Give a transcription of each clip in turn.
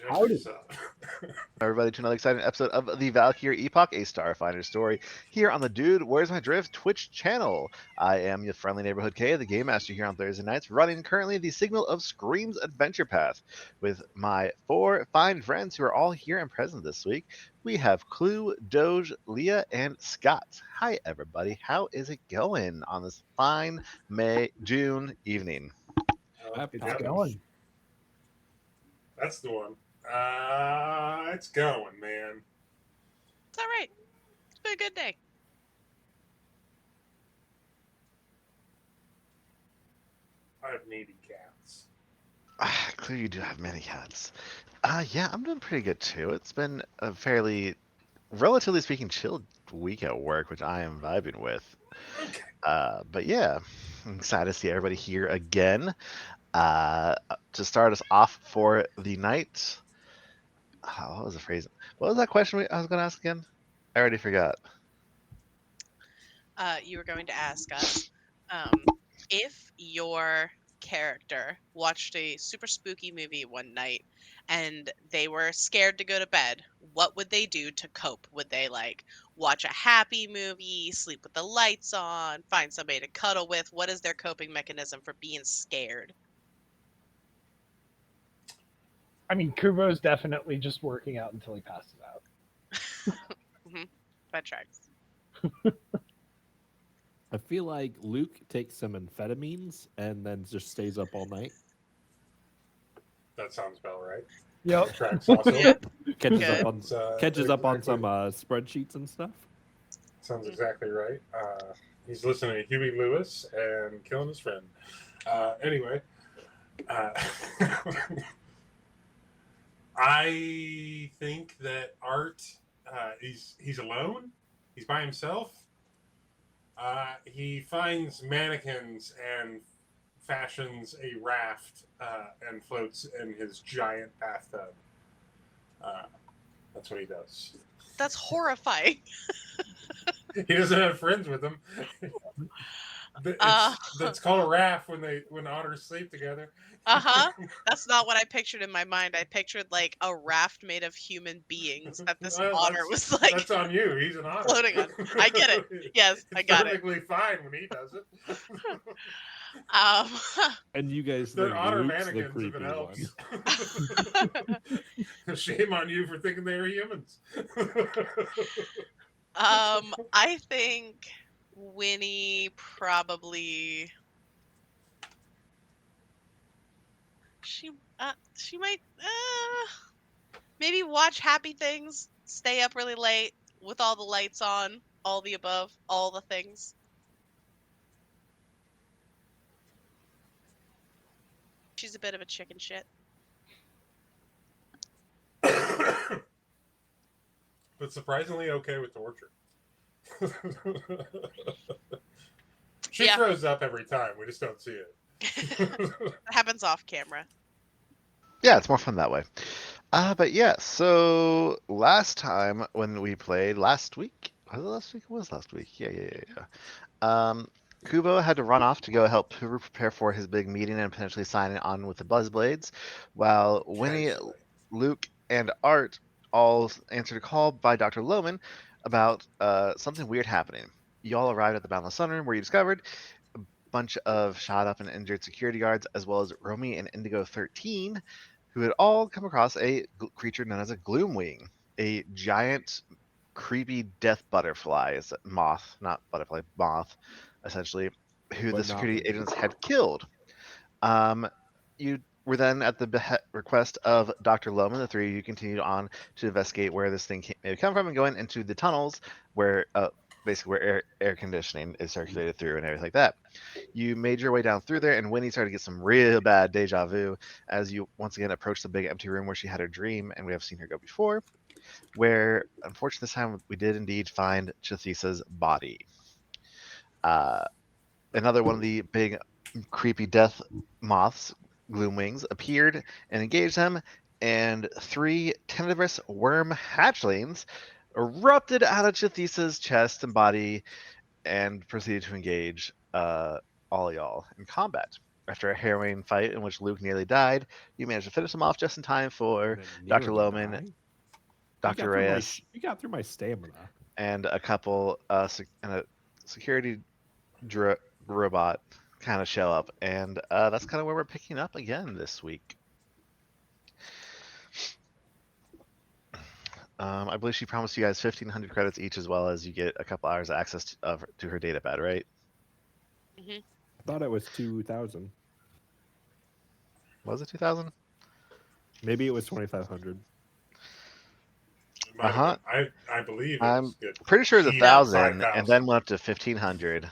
Howdy. Everybody to another exciting episode of the Valkyrie Epoch, a Starfinder story here on the Dude Where's My Drift Twitch channel. I am your friendly neighborhood K, the Game Master here on Thursday nights, running currently the Signal of Screams Adventure Path with my four fine friends who are all here and present this week. We have Clue, Doge, Leah, and Scott. Hi, everybody. How is it going on this fine June evening? It's going. That's the one. It's going, man. It's all right. It's been a good day. I have needy cats. Clearly, you do have many cats. Yeah, I'm doing pretty good too. It's been a relatively speaking, chill week at work, which I am vibing with. Okay. But yeah, I'm excited to see everybody here again. To start us off for the night, what was the phrase? What was that question I was going to ask again? I already forgot. You were going to ask us if your character watched a super spooky movie one night and they were scared to go to bed, what would they do to cope? Would they watch a happy movie, sleep with the lights on, find somebody to cuddle with? What is their coping mechanism for being scared? I mean, Kubo's definitely just working out until he passes out. That tracks. I feel like Luke takes some amphetamines and then just stays up all night. That sounds about right. Yep. Tracks also. Catches Good. up on some spreadsheets and stuff. Sounds exactly right. He's listening to Huey Lewis and killing his friend. Anyway, I think that Art, he's alone. He's by himself. He finds mannequins and fashions a raft and floats in his giant bathtub. That's what he does. That's horrifying. He doesn't have friends with him. That's called a raft when otters sleep together. That's not what I pictured in my mind. I pictured a raft made of human beings that this otter was That's on you. He's an otter. floating on. I get it. Yes, I got it. It's perfectly fine when he does it. And you guys They're think otter Luke's the mannequins if creepy it helps. Shame on you for thinking they were humans. I think Winnie probably she might maybe watch happy things, stay up really late with all the lights on, all the above, all the things. She's a bit of a chicken shit. But surprisingly okay with torture. She throws up every time. We just don't see it. It happens off camera. Yeah, it's more fun that way. But yeah, so last time when we played last week, was it last week? It was last week. Yeah. Kubo had to run off to go help Puru prepare for his big meeting and potentially sign on with the Buzzblades, while Winnie, Luke, and Art all answered a call by Dr. Lohman about something weird happening. You all arrived at the Boundless Sunroom where you discovered a bunch of shot up and injured security guards, as well as Romy and Indigo 13, who had all come across a creature known as a Gloomwing, a giant, creepy death butterfly, moth, not butterfly, moth, essentially, who But the security agents had killed. You were then at the request of Dr. Lohman, the three of you continued on to investigate where this thing may have come from and going into the tunnels where basically where air conditioning is circulated through and everything like that. You made your way down through there, and Winnie started to get some real bad deja vu as you once again approached the big empty room where she had her dream, and we have seen her go before, where unfortunately this time we did indeed find Chathisa's body. Another one of the big creepy death moths, Gloomwings, appeared and engaged them, and three tentativous worm hatchlings erupted out of Chathisa's chest and body and proceeded to engage all y'all in combat. after a harrowing fight in which Luke nearly died, you managed to finish him off just in time for Didn't Dr. nearly Lohman, die. Dr. Reyes, You got through my stamina. and a couple and a security robot kind of show up, and that's kind of where we're picking up again this week. I believe she promised you guys 1,500 credits each, as well as you get a couple hours of access to her data pad, right? Hmm. I thought it was 2,000. Was it 2,000? Maybe it was 2,500. It might have Uh-huh. been- I believe it I'm was good. pretty sure it's He 1,000, 5,000. and then went up to 1,500.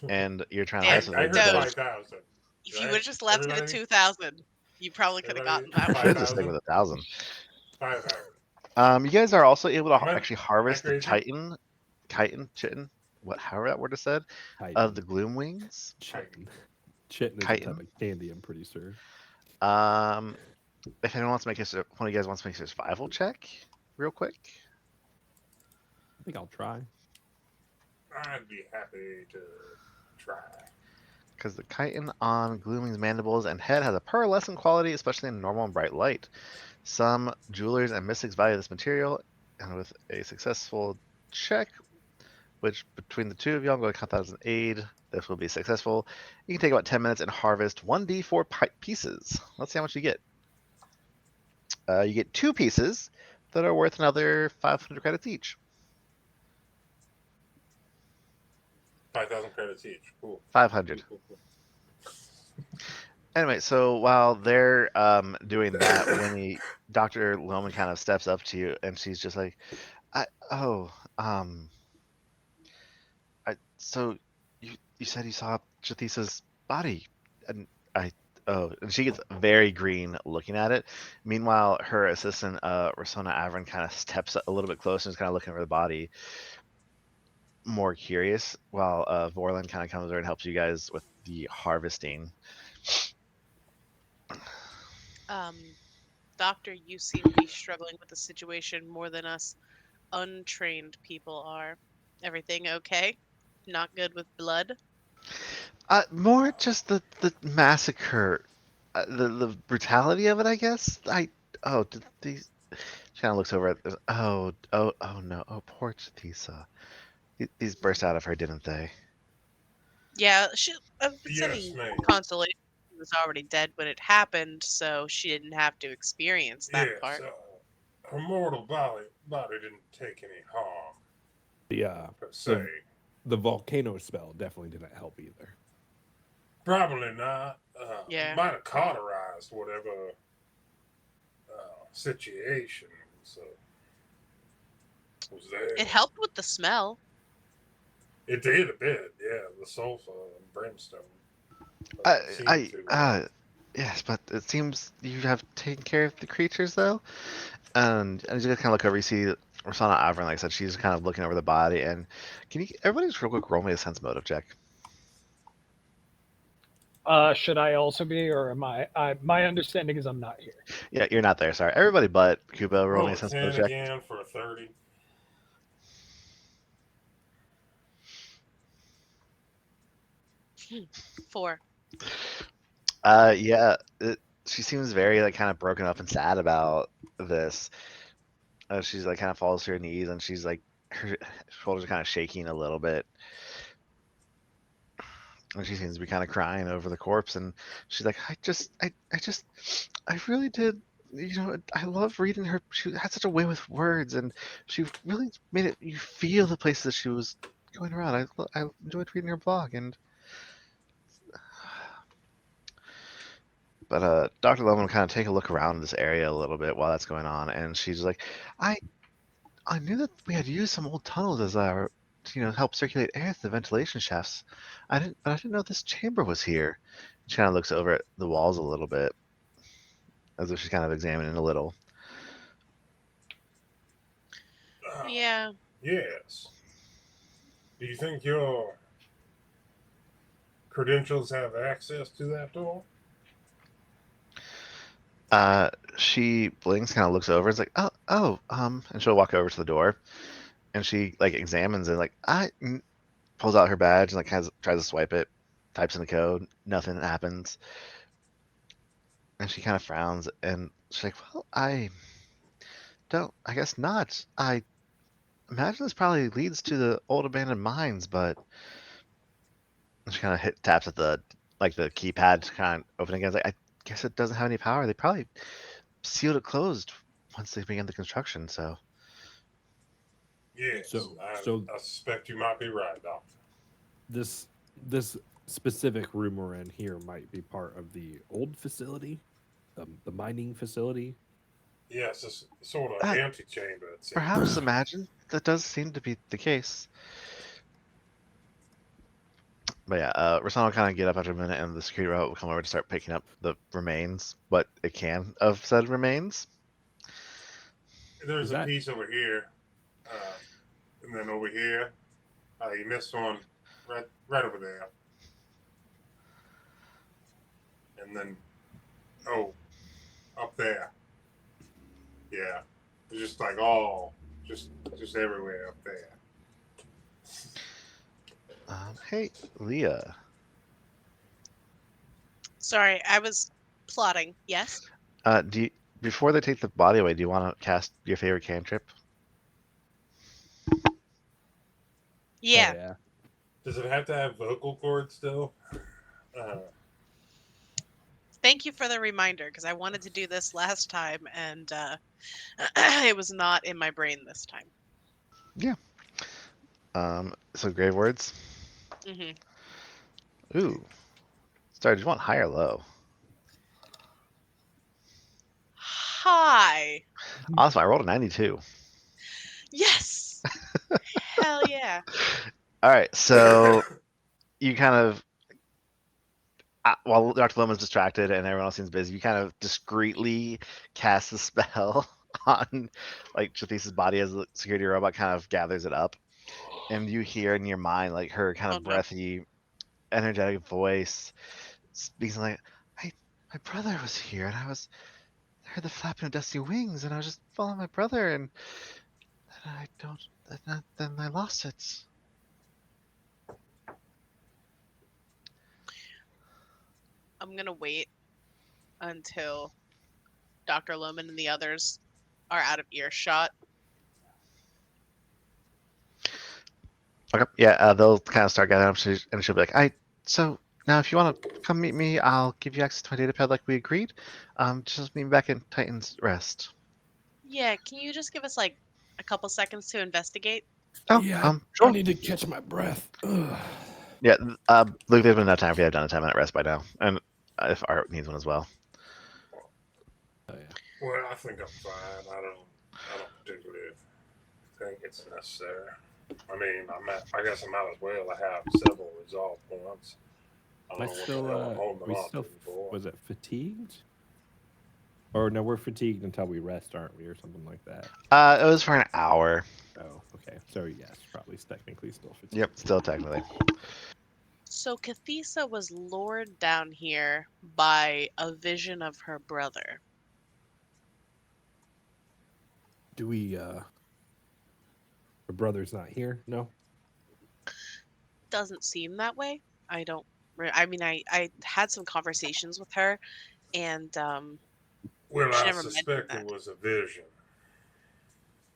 And you're trying to Yeah, mess with I me heard because 5,000. If you Right? would have just left it at Everybody? 2,000, you probably could have gotten Everybody? that I one. should just stick with 1,000. 5,000. You guys are also able to Am I- actually harvest the crazy? chitin, however that word is said, Titan. of the gloom wings. Chitin. Chitin is a Chitin? type of candy, I'm pretty sure. If anyone wants to make one of you guys wants to make a survival check, real quick. I think I'll try. I'd be happy to try. Because the chitin on Gloomwing's mandibles and head has a pearlescent quality, especially in normal and bright light. Some jewelers and mystics value this material, and with a successful check, which between the two of you, I'm going to count that as an aid. This will be successful. You can take about 10 minutes and harvest 1d4 pieces. Let's see how much you get. You get 2 pieces that are worth another 500 credits each. 5,000 credits each. Cool. 500. Cool. Anyway, so while they're doing that, when Dr. Lohman kind of steps up to you, and she's just like, so you said you saw Jathisa's body, and and she gets very green looking at it. Meanwhile, her assistant, Rosona Avron, kind of steps a little bit closer and is kind of looking over the body, more curious, while Vorlin kind of comes over and helps you guys with the harvesting. Doctor, you seem to be struggling with the situation more than us untrained people are. Everything okay? Not good with blood? More just the massacre, the brutality of it, I guess. Did these? She kind of looks over at this. Oh no! Oh, poor Jathisa. These burst out of her, didn't they? Yeah, I've been Yes, sending ma'am. consolation. She was already dead when it happened, so she didn't have to experience that Yes, part. her mortal body didn't take any harm, The per se. the volcano spell definitely didn't help either. Probably not. Yeah. It might have cauterized whatever situation was there. It helped with the smell. It did a bit, yeah. The sulfur and brimstone. Seemed to, yes, but it seems you have taken care of the creatures, though. And as you guys kind of look over, you see Rosanna Avron, like I said, she's kind of looking over the body. And everybody just real quick roll me a sense motive check. Should I also be, or am I? My understanding is I'm not here. Yeah, you're not there. Sorry, everybody but Kubo, roll roll me a a sense 10 motive check. again for a 30. Four. Yeah, she seems very like kind of broken up and sad about this. She's like kind of falls to her knees, and she's like her shoulders are kind of shaking a little bit, and she seems to be kind of crying over the corpse. And she's like, I really did. You know, I love reading her. She had such a way with words, and she really made it. You feel the places that she was going around. I enjoyed reading her blog, and but Dr. Lohman will kind of take a look around this area a little bit while that's going on, and she's like, I knew that we had used some old tunnels as our, help circulate air through the ventilation shafts. But I didn't know this chamber was here. She kind of looks over at the walls a little bit, as if she's kind of examining a little. Yeah. Yes. Do you think your credentials have access to that door? She blinks, kind of looks over, it's like, and she'll walk over to the door, and she like examines it, like pulls out her badge and like tries to swipe it, types in the code. Nothing happens. And she kind of frowns and she's like, well, I guess not. I imagine this probably leads to the old abandoned mines, but she kind of taps at the keypad to kind of open again. Like, I guess it doesn't have any power. They probably sealed it closed once they began the construction. So Yes, So- I so- suspect you might be right, Doctor. This specific room we're in here might be part of the old facility, the mining facility. Yes, it's sort of Uh, antechamber. It seems. perhaps imagine that does seem to be the case. But yeah, Rasan will kind of get up after a minute, and the security robot will come over to start picking up the remains, what it can of said remains. There's Is a that- piece over here, and then over here. You missed one right over there. And then, up there. Yeah, it's just like all, just everywhere up there. Hey, Leah. Sorry, I was plotting. Yes. Before they take the body away, do you want to cast your favorite cantrip? Yeah. Oh, yeah. Does it have to have vocal cords still? Thank you for the reminder because I wanted to do this last time and it was not in my brain this time. So grave words. Hmm. Ooh. Sorry, do you want high or low? Hi. Awesome, I rolled a 92. Yes. Hell yeah. All right, so you kind of, while Dr. Loman's distracted and everyone else seems busy, you kind of discreetly cast the spell on Jathisa's body as the security robot kind of gathers it up. And you hear in your mind her kind of Oh, no. breathy, energetic voice speaking like, my brother was here, and I heard the flapping of dusty wings, and I was just following my brother, and then I lost it. I'm going to wait until Dr. Loman and the others are out of earshot. Okay, yeah, they'll kind of start gathering up, and she'll be like, so now if you want to come meet me, I'll give you access to my data pad like we agreed. Just meet me back in Titan's Rest. Yeah, can you just give us like a couple seconds to investigate? Oh, Yeah, I sure. need to catch my breath. Ugh. Yeah, Luke, there's been enough time if you have done a 10-minute rest by now, and if Art needs one as well. Oh, yeah. Well, I think I'm fine. I don't particularly think it's necessary. I mean, I guess I might as well have several resolve points. I Am I don't know what still, the hell I'm holding we them on still, to for. was it fatigued? Or no, we're fatigued until we rest, aren't we, or something like that? It was for an hour. Oh, okay. So yes, probably technically still fatigued. Yep, still technically. So Cathesa was lured down here by a vision of her brother. Do we, her brother's not here? No? Doesn't seem that way. I don't. I mean, I had some conversations with her, and Well, she I never mentioned suspect that. it was a vision,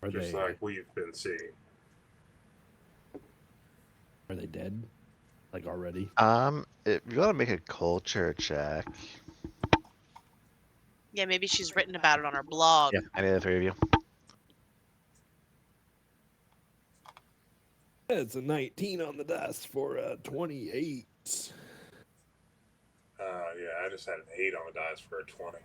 Are just they, like we've been seeing. are they dead? Like already? If you want to make a culture check. Yeah, maybe she's written about it on her blog. Yeah, any of the three of you. It's a 19 on the dice for a 28. Yeah, I just had an 8 on the dice for a 20.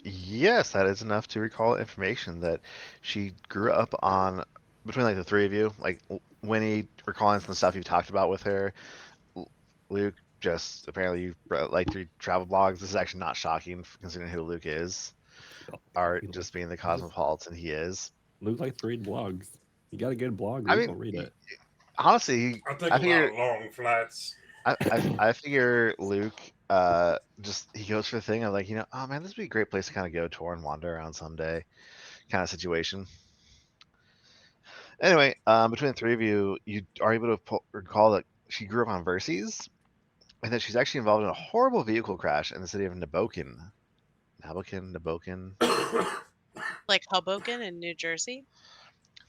Yes, that is enough to recall information that she grew up on between the three of you, Winnie recalling some stuff you've talked about with her. Luke, just apparently you like to read travel blogs. This is actually not shocking considering who Luke is. Art just being the cosmopolitan he is. Luke likes to read blogs. You got a good blog, I Luke, mean, I'll read it. Honestly, I think I a figure lot of long flights. I figure Luke just he goes for the thing of oh man, this would be a great place to kind of go tour and wander around someday kind of situation. Anyway, between the three of you, you are able to recall that she grew up on Verces, and that she's actually involved in a horrible vehicle crash in the city of Nabokin. Nabokin, Like Hoboken in New Jersey.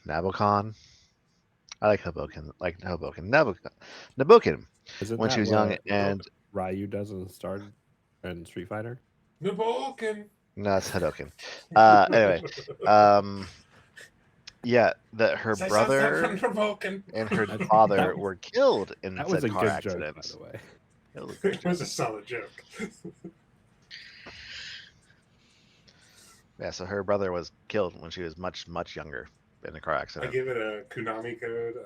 Nabokon. I like Hoboken. Nabokin. Isn't When she that was young, what and Ryu does in Street Fighter? Nabokin. no, it's Hadoken. Anyway, yeah, that her Say something brother from Nabokin. and her That- father that- were killed in That was said a car good joke, by accidents. the way. It was a great It was joke. a solid joke. Yeah, so her brother was killed when she was much, much younger in a car I accident. give it a Konami code.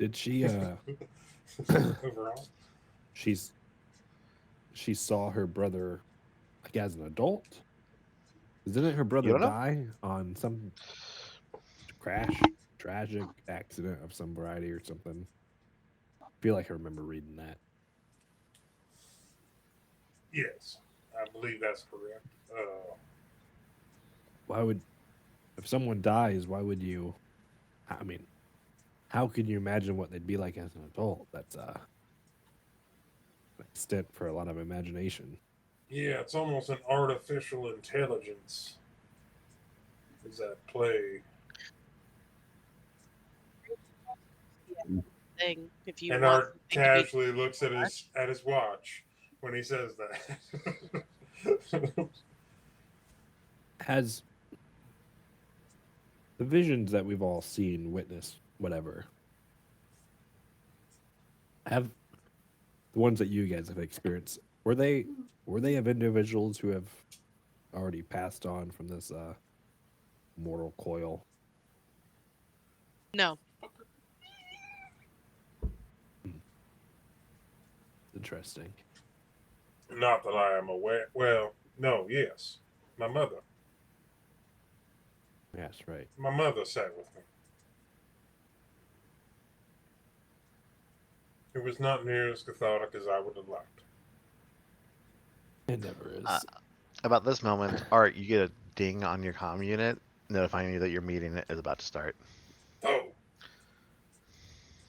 Did she? Overall, She saw her brother like as an adult. Didn't her brother don't know? die on some tragic accident of some variety or something? I feel like I remember reading that. yes, I believe that's correct. Why would, if someone dies, why would you? I mean, how can you imagine what they'd be like as an adult? That's an extent for a lot of imagination. Yeah, it's almost an artificial intelligence is at play. Thing. If you And want Art something to be casually looks at his watch when he says that. Has the visions that we've all seen, witnessed, whatever, have the ones that you guys have experienced, were they of individuals who have already passed on from this mortal coil? No. Interesting. Not that I am aware. Well, no, yes. My mother. Yes, right. My mother sat with me. It was not near as cathartic as I would have liked. It never is. About this moment, Art, you get a ding on your comm unit notifying you that your meeting is about to start. Oh.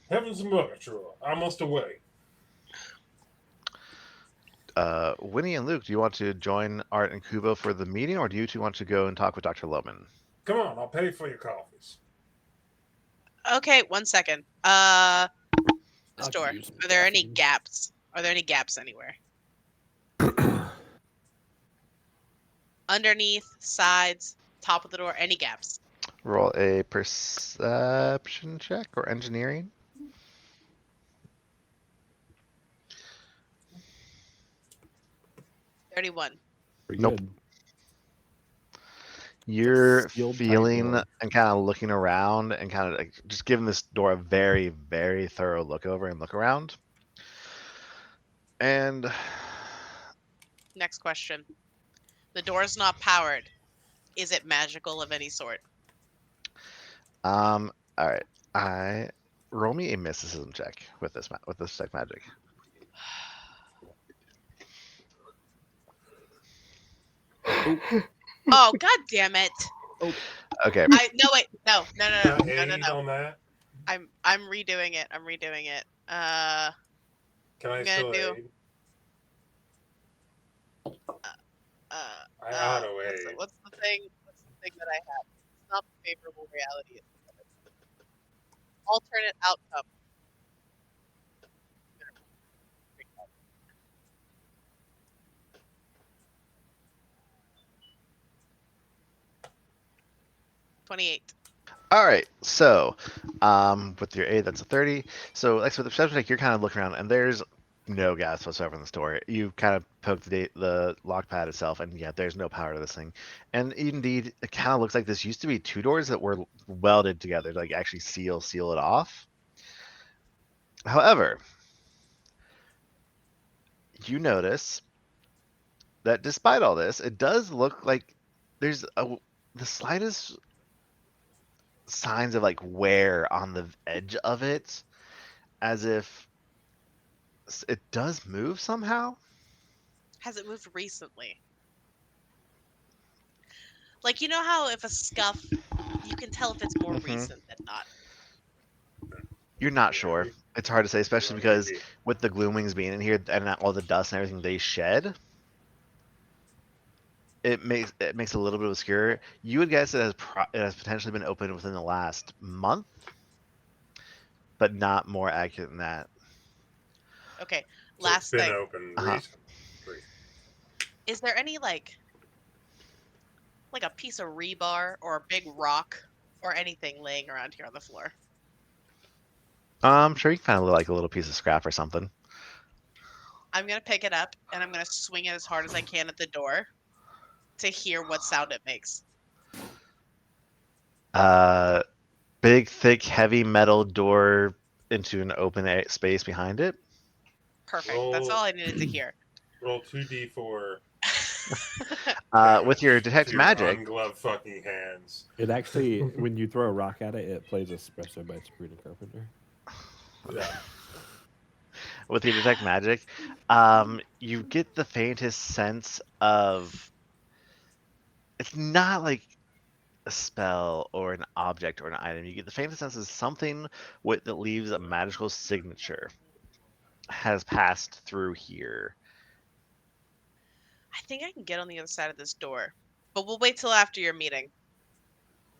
Heavens and Murgatroyd, I must away. Winnie and Luke, do you want to join Art and Kubo for the meeting, or do you two want to go and talk with Dr. Loman? Come on, I'll pay for your coffees. Okay, 1 second. This I door. could use some Are there any caffeine. gaps? Are there any gaps anywhere? Underneath, sides, top of the door, any gaps? Roll a perception check or engineering. 31. Pretty Nope. good. You're Sealed tight feeling door. and kind of looking around and kind of like just giving this door a very, very thorough look over and look around. And Next question. The door's not powered. Is it magical of any sort? all right, I roll me a mysticism check with this tech magic. Oh, god damn it. Okay, No wait. No. Can I aid on that? I'm redoing it. I'm redoing it. Can I I'm gonna still do- aid? I auto aid. What's the thing that I have? It's not the favorable reality. It's alternate outcome. $28. all right. So, with your aid, that's a 30. So, like, so with the perception check, you're kind of looking around, and there's no gas whatsoever in the store. You kind of poke the lock pad itself, and yeah, there's no power to this thing. And indeed, it kind of looks like this used to be two doors that were welded together to like actually seal it off. However, you notice that despite all this, it does look like there's the slightest signs of like wear on the edge of it, as if it does move somehow. Has it moved recently? Like, you know how if a scuff, you can tell if it's more Mhm. recent than not. You're not Yeah, sure. you- It's hard to say, especially you because maybe. with the Gloomwings being in here and all the dust and everything they shed, it makes it a little bit obscure. You would guess it has potentially been opened within the last month, but not more accurate than that. Okay, So it's last been thing. open Uh-huh. recently. Is there any like a piece of rebar or a big rock or anything laying around here on the floor? I'm sure you can find like a little piece of scrap or something. I'm gonna pick it up and I'm gonna swing it as hard as I can at the door to hear what sound it makes. Uh, big, thick, heavy metal door into an open space behind it. Perfect. That's all Roll I needed to hear. roll 2d4 With your damage detect to your magic, ungloved fucking hands. It actually, when you throw a rock at it, it plays Espresso by Sabrina Carpenter. Yeah. with your detect magic, you get the faintest sense of it's not like a spell or an object or an item. You get the faintest sense of something that leaves a magical signature has passed through here. I think I can get on the other side of this door, but we'll wait till after your meeting.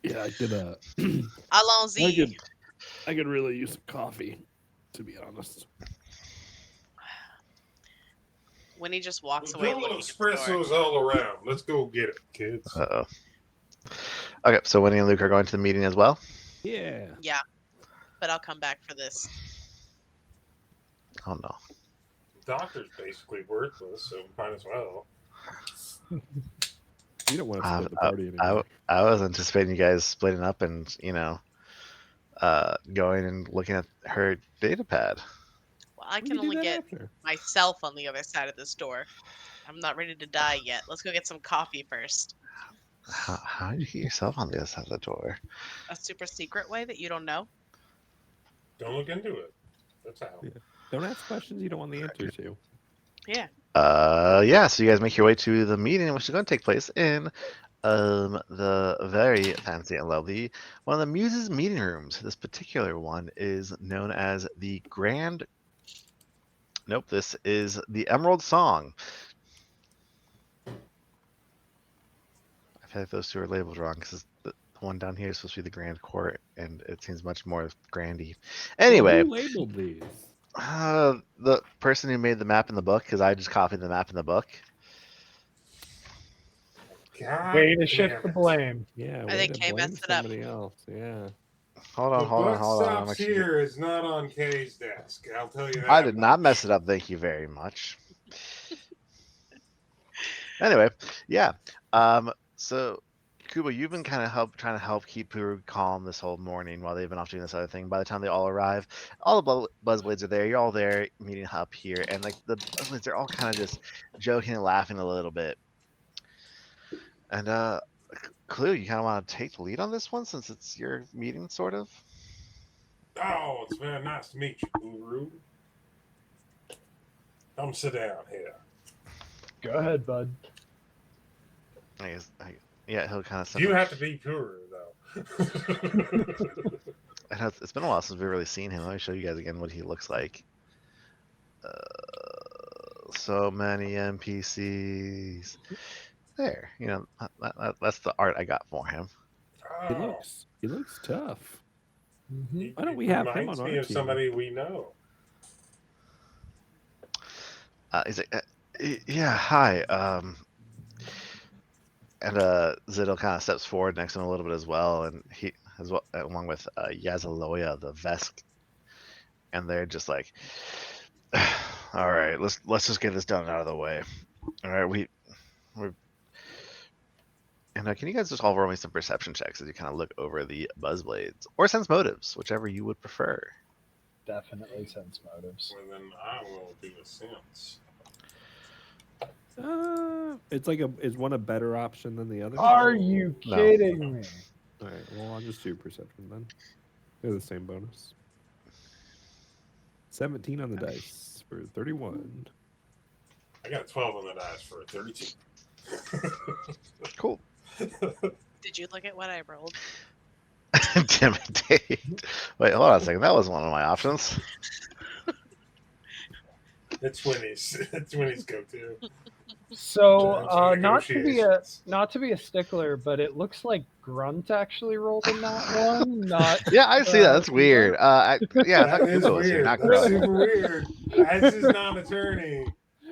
Yeah, I could. Allons-y. I could really use some coffee, to be honest. Winnie just walks There's away all looking at the door. espressos all around. Let's go get it, kids. Uh-oh. Okay, so Winnie and Luke are going to the meeting as well. Yeah. Yeah, but I'll come back for this. Oh no. Doctor's basically worthless, so might as well. You don't want to I, split the I, party anymore. I was anticipating you guys splitting up and going and looking at her data pad. Well, I We can could do only that get after. myself on the other side of this door. I'm not ready to die yet. Let's go get some coffee first. How did you get yourself on the other side of the door? A super secret way that you don't know? Don't look into it. That's how. Yeah. Don't ask questions you don't want the answer to. Yeah. Yeah, so you guys make your way to the meeting, which is going to take place in the very fancy and lovely one of the Muses meeting rooms. This particular one is known as the Grand. Nope, this is the Emerald Song. I feel like those two are labeled wrong because the one down here is supposed to be the Grand Court, and it seems much more grandy. Anyway, Who labeled these? the person who made the map in the book, because I just copied the map in the book. God Way to damn shift the it. blame. Yeah, I way think to Kay blame messed it up. somebody else. Yeah. Hold The on, hold on, buck hold on. I'm stops actually. here is not on Kay's desk. I'll tell you that. I did not much. mess it up. Thank you very much. Anyway, yeah. So Kuba, you've been kind of trying to help keep Puru calm this whole morning while they've been off doing this other thing. By the time they all arrive, all the Buzzblades are there. You're all there meeting up here, and like the Buzzblades are all kind of just joking and laughing a little bit. And Clue, you kind of want to take the lead on this one since it's your meeting, sort of. Oh, it's very nice to meet you, Guru. Come sit down here. Go ahead, bud. Yeah, he'll kind of. You have to be Guru, though. It's been a while since we've really seen him. Let me show you guys again what he looks like. So many NPCs. There, that's the art I got for him. Oh, He looks tough. Mm-hmm. Why don't we have him reminds on me our of team? somebody we know. He's like, yeah, hi. And Zidel kind of steps forward next to him a little bit as well, and he as well along with Yazaloya, the Vesk, and they're just like, all right, let's just get this done out of the way. All right, we're. And can you guys just all roll me some perception checks as you kind of look over the Buzzblades or sense motives, whichever you would prefer. Definitely sense motives. Well, then I will do a sense. Is one a better option than the other? Are you No. kidding me? All right. Well, I'll just do perception then. They're the same bonus. 17 on the dice for 31. I got 12 on the dice for a 32. Cool. Did you look at what I rolled? Intimidate. Wait, hold on a second. That was one of my options. It's Winnie's. It's Winnie's go-to. So, Judge and not to be a negotiations. stickler, but it looks like Grunt actually rolled in that one, not Yeah, I see that. That's weird. Yeah, I thought That is Kubo was here, weird. not That's Grunt. super weird. As his non-attorney,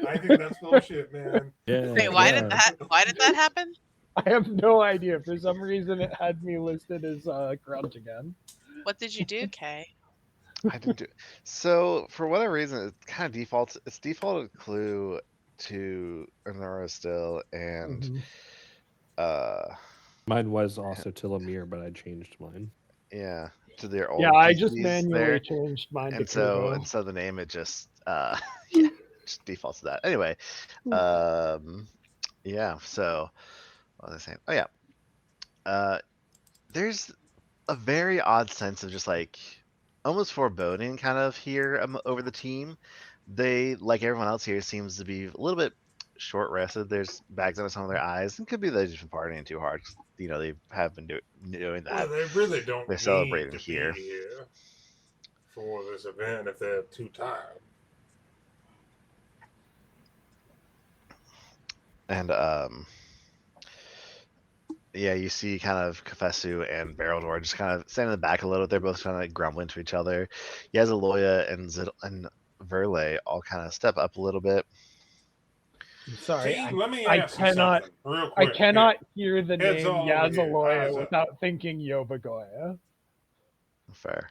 I think that's bullshit, man. Yeah. Wait, why did that happen? I have no idea. For some reason, it had me listed as Grunt again. What did you do, Kay? I didn't do it. So for whatever reason, it kind of defaults. It's defaulted clue to Honora still, and Mhm. uh, Mine was also Telomere, but I changed mine. yeah, to their old Yeah, I just PCs manually there, changed mine to and so Kubo. the name it just yeah, just defaults to that. Anyway, yeah. So what was I saying? Oh yeah, there's a very odd sense of just like almost foreboding kind of here over the team. They, like everyone else here, seems to be a little bit short rested. There's bags under some of their eyes. It could be they've just been partying too hard. You know, they have been doing Well, that. they really don't They're need celebrating to here. be here for this event if they're too tired. And yeah, you see kind of Kafesu and Battledore just kind of standing in the back a little. They're both kind of like grumbling to each other. Yazaloya and and Verle all kind of step up a little bit. I'm sorry, Gene, let me I ask you cannot, something real I quick. cannot hear the Heads name all over here. Yazaloya How's that? without thinking Yobagoya. Fair.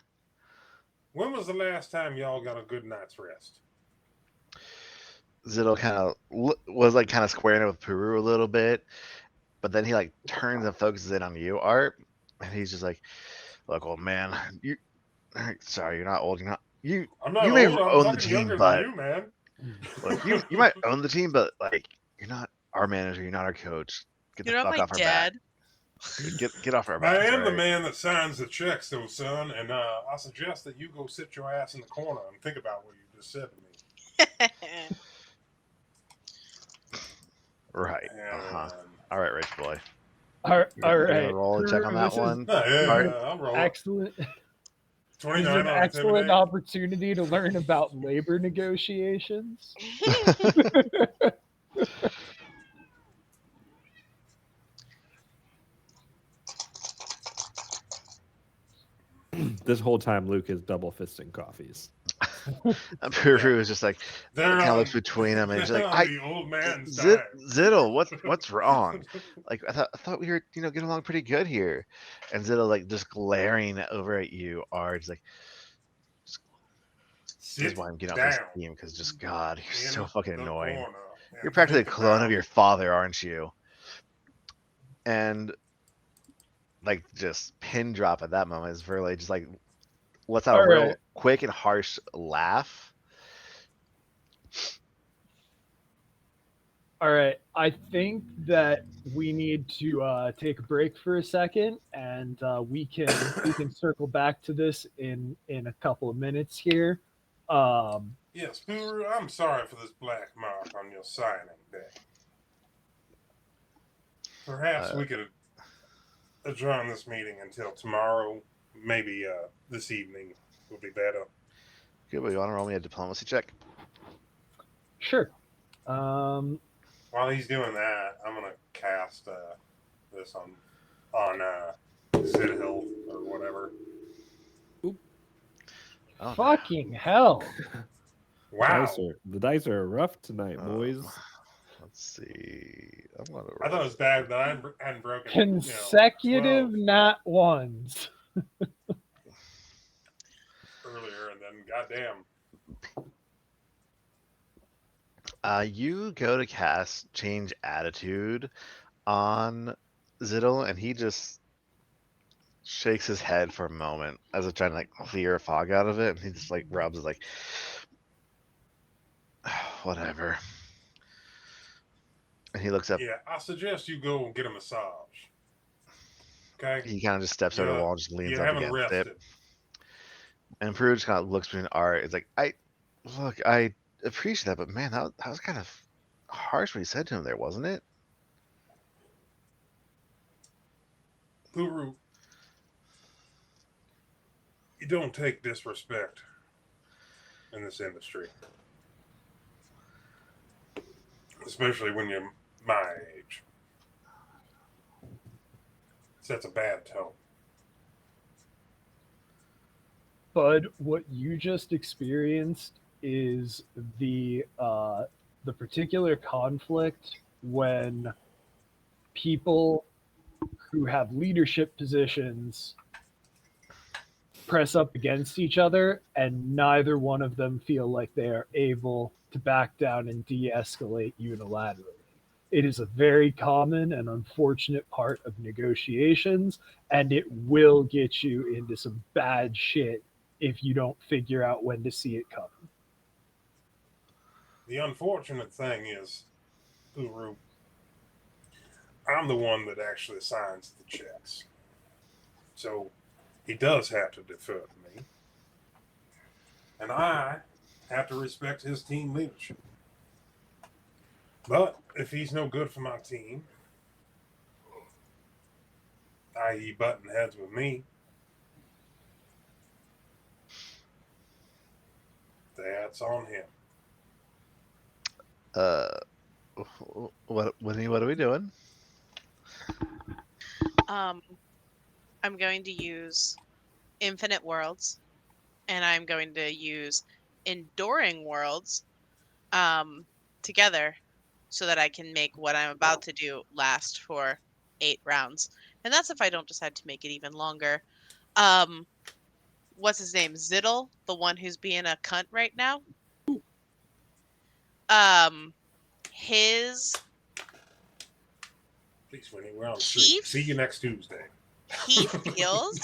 When was the last time y'all got a good night's rest? Zitto kind of was like kind of squaring it with Peru a little bit, but then he like turns and focuses in on you, Art, and he's just like, "Look, old man, you sorry, you're not old. You're not you. I'm not You may old. I'm own the fucking team, younger than but you, man. look, you might own the team, but like you're not our manager. You're not our coach. Get the You're not fuck my off our back. dad. Get off our I backs. am the Right? man that signs the checks, though, son, and I suggest that you go sit your ass in the corner and think about what you just said to me. Right. Uh huh. And, All right, rich boy. All You're gonna right, roll and check on Kuru, that this is one. yeah, I'm rolling. excellent. This is 29 an on excellent intimidate. opportunity to learn about labor negotiations. This whole time, Luke is double fisting coffees. Peru is just like They're kind of on, looks between them and he's they're like, on the old man's Zit time. Zittle, what's wrong? Like I thought we were getting along pretty good here, and Zittle like just glaring over at you, are just like this is Sit why I'm getting off down this team because just God, you're in so fucking the annoying. corner You're and practically a think clone of about your father, aren't you? And like just pin drop at that moment is Verle just like lets out All a real right. quick and harsh laugh. All right. I think that we need to take a break for a second, and we can circle back to this in a couple of minutes here. Yes, Puru, I'm sorry for this black mark on your signing day. Perhaps we could adjourn this meeting until tomorrow. Maybe this evening will be better. Good, but you want to roll me a diplomacy check? Sure. While he's doing that, I'm gonna cast this on Sid Hill or whatever. Oh, Fucking hell. Wow, The dice are rough tonight, no. boys. Let's see. I'm gonna I thought it was bad that I hadn't broken Consecutive 12 nat ones. earlier, and then goddamn. You go to cast change attitude on Zittle, and he just shakes his head for a moment as if trying to like clear a fog out of it, and he just like rubs his like whatever. And he looks up. Yeah, I suggest you go and get a massage. Okay, He kind of just steps over the wall and just leans you up haven't against rested. it. And Peru just kind of looks between Art. It's like, I appreciate that, but man, that was kind of harsh what he said to him there, wasn't it? Puru, You don't take disrespect in this industry, especially when you're my age. Sets a bad tone. Bud, what you just experienced is the particular conflict when people who have leadership positions press up against each other and neither one of them feel like they are able to back down and de-escalate unilaterally. It is a very common and unfortunate part of negotiations, and it will get you into some bad shit if you don't figure out when to see it coming. The unfortunate thing is, Guru, I'm the one that actually signs the checks. So he does have to defer to me. And I have to respect his team leadership. But if he's no good for my team, i.e. button heads with me, that's on him. What are we doing? I'm going to use Infinite Worlds, and I'm going to use Enduring Worlds together so that I can make what I'm about to do last for 8 rounds. And that's if I don't decide to make it even longer. What's his name? Ziddle, the one who's being a cunt right now. His Please, Winnie, we're on He street. See you next Tuesday. he feels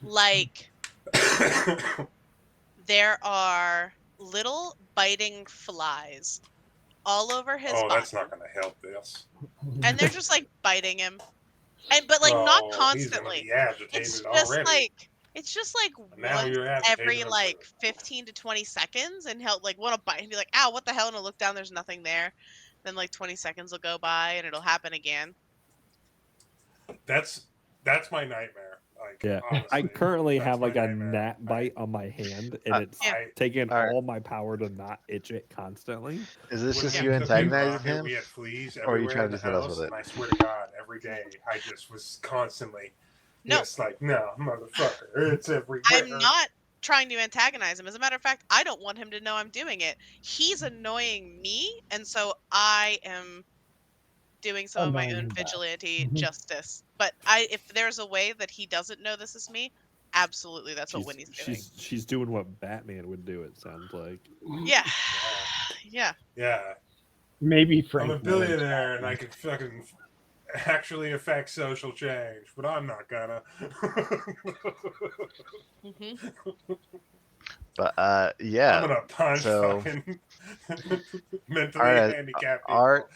like there are little biting flies all over his Oh, body, that's not going to help this. and they're just like biting him, but like not He's constantly. going to be agitated It's just already. like Now once you're agitated every him like further. 15 to 20 seconds, and he'll like want to bite and be like, "Ow, what the hell?" And he'll look down, there's nothing there. Then like 20 seconds will go by, and it'll happen again. That's my nightmare. Like, Yeah, honestly, I currently that's have my like a nightmare. gnat bite on my hand, and it's Yeah. taking Alright. all my power to not itch it constantly. Is this When just we you took over antagonizing out here, him? we had fleas Or are you everywhere trying in to the do something else house, with it? and I swear to God, every day I just was constantly No, just like, no, motherfucker, it's everywhere. I'm not trying to antagonize him. As a matter of fact, I don't want him to know I'm doing it. He's annoying me, and so I am doing some of my Annoying own him back. vigilante Mhm. justice. But if there's a way that he doesn't know this is me, absolutely, that's what Winnie's doing. She's doing what Batman would do. It sounds like. Yeah, yeah. Yeah, Maybe I'm Frank. a billionaire and I can fucking actually affect social change, but I'm not gonna. hmm But yeah. I'm gonna punch so- fucking mentally Alright, handicapped people.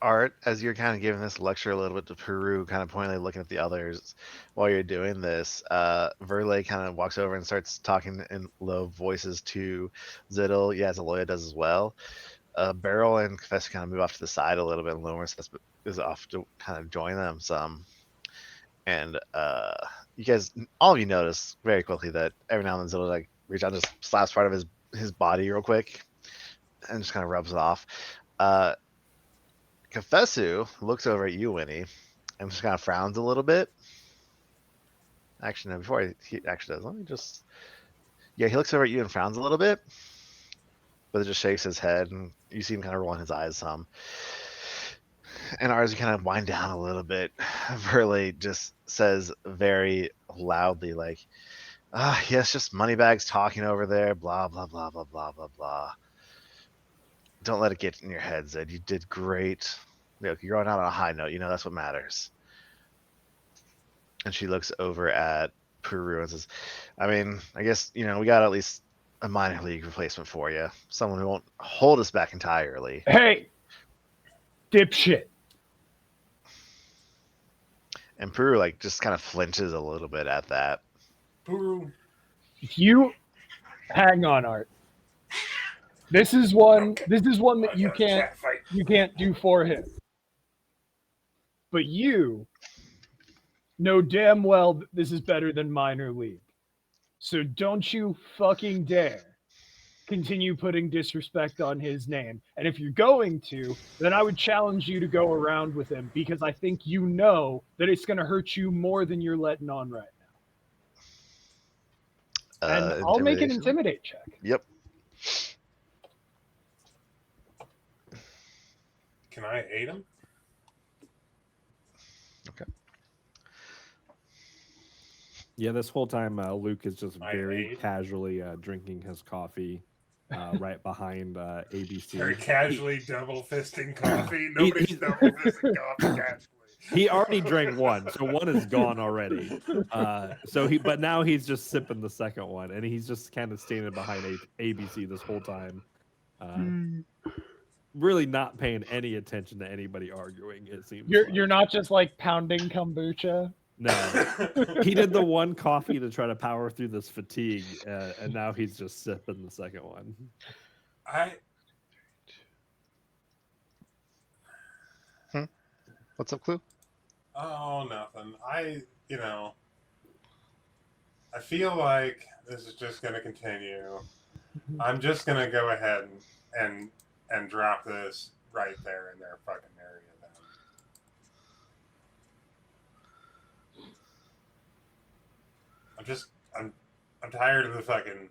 Art, as you're kind of giving this lecture a little bit to Peru, kind of pointedly looking at the others while you're doing this, Verle kind of walks over and starts talking in low voices to Ziddle. Yeah, Zaloya does as well. Beryl and Confessor kind of move off to the side a little bit, and Lomers is off to kind of join them some. And you guys, all of you notice very quickly that every now and then Ziddle like reach out and just slaps part of his body real quick and just kind of rubs it off. Confessu looks over at you, Winnie, and just kind of frowns a little bit. Actually, no, before he actually does, let me just. Yeah, he looks over at you and frowns a little bit, but it just shakes his head, and you see him kind of rolling his eyes some. And ours kind of wind down a little bit. Verle just says very loudly, like, yes, just moneybags talking over there, blah, blah, blah, blah, blah, blah, blah. Don't let it get in your head, Zed. You did great. Look, you're going out on a high note. You know, that's what matters. And she looks over at Peru and says, I mean, I guess, we got at least a minor league replacement for you. Someone who won't hold us back entirely. Hey, dipshit. And Peru, just kind of flinches a little bit at that. Peru. You hang on, Art. This is one that you can't do for him. But you know damn well that this is better than minor league. So don't you fucking dare continue putting disrespect on his name. And if you're going to, then I would challenge you to go around with him because I think you know that it's going to hurt you more than you're letting on right now. And I'll make an Intimidation? intimidate check. Yep. Can I aid him? Okay. Yeah, this whole time Luke is just I very aid? casually drinking his coffee right behind ABC. Very casually double fisting coffee. Nobody's he's- double fisting coffee casually. He already drank one, so one is gone already. But now he's just sipping the second one, and he's just kind of standing behind ABC this whole time, really not paying any attention to anybody arguing. It seems You're not just like pounding kombucha. No, he did the one coffee to try to power through this fatigue, and now he's just sipping the second one. What's up, Clue? Oh, nothing. I feel like this is just going to continue. I'm just going to go ahead and drop this right there in their fucking area then. I'm tired of the fucking...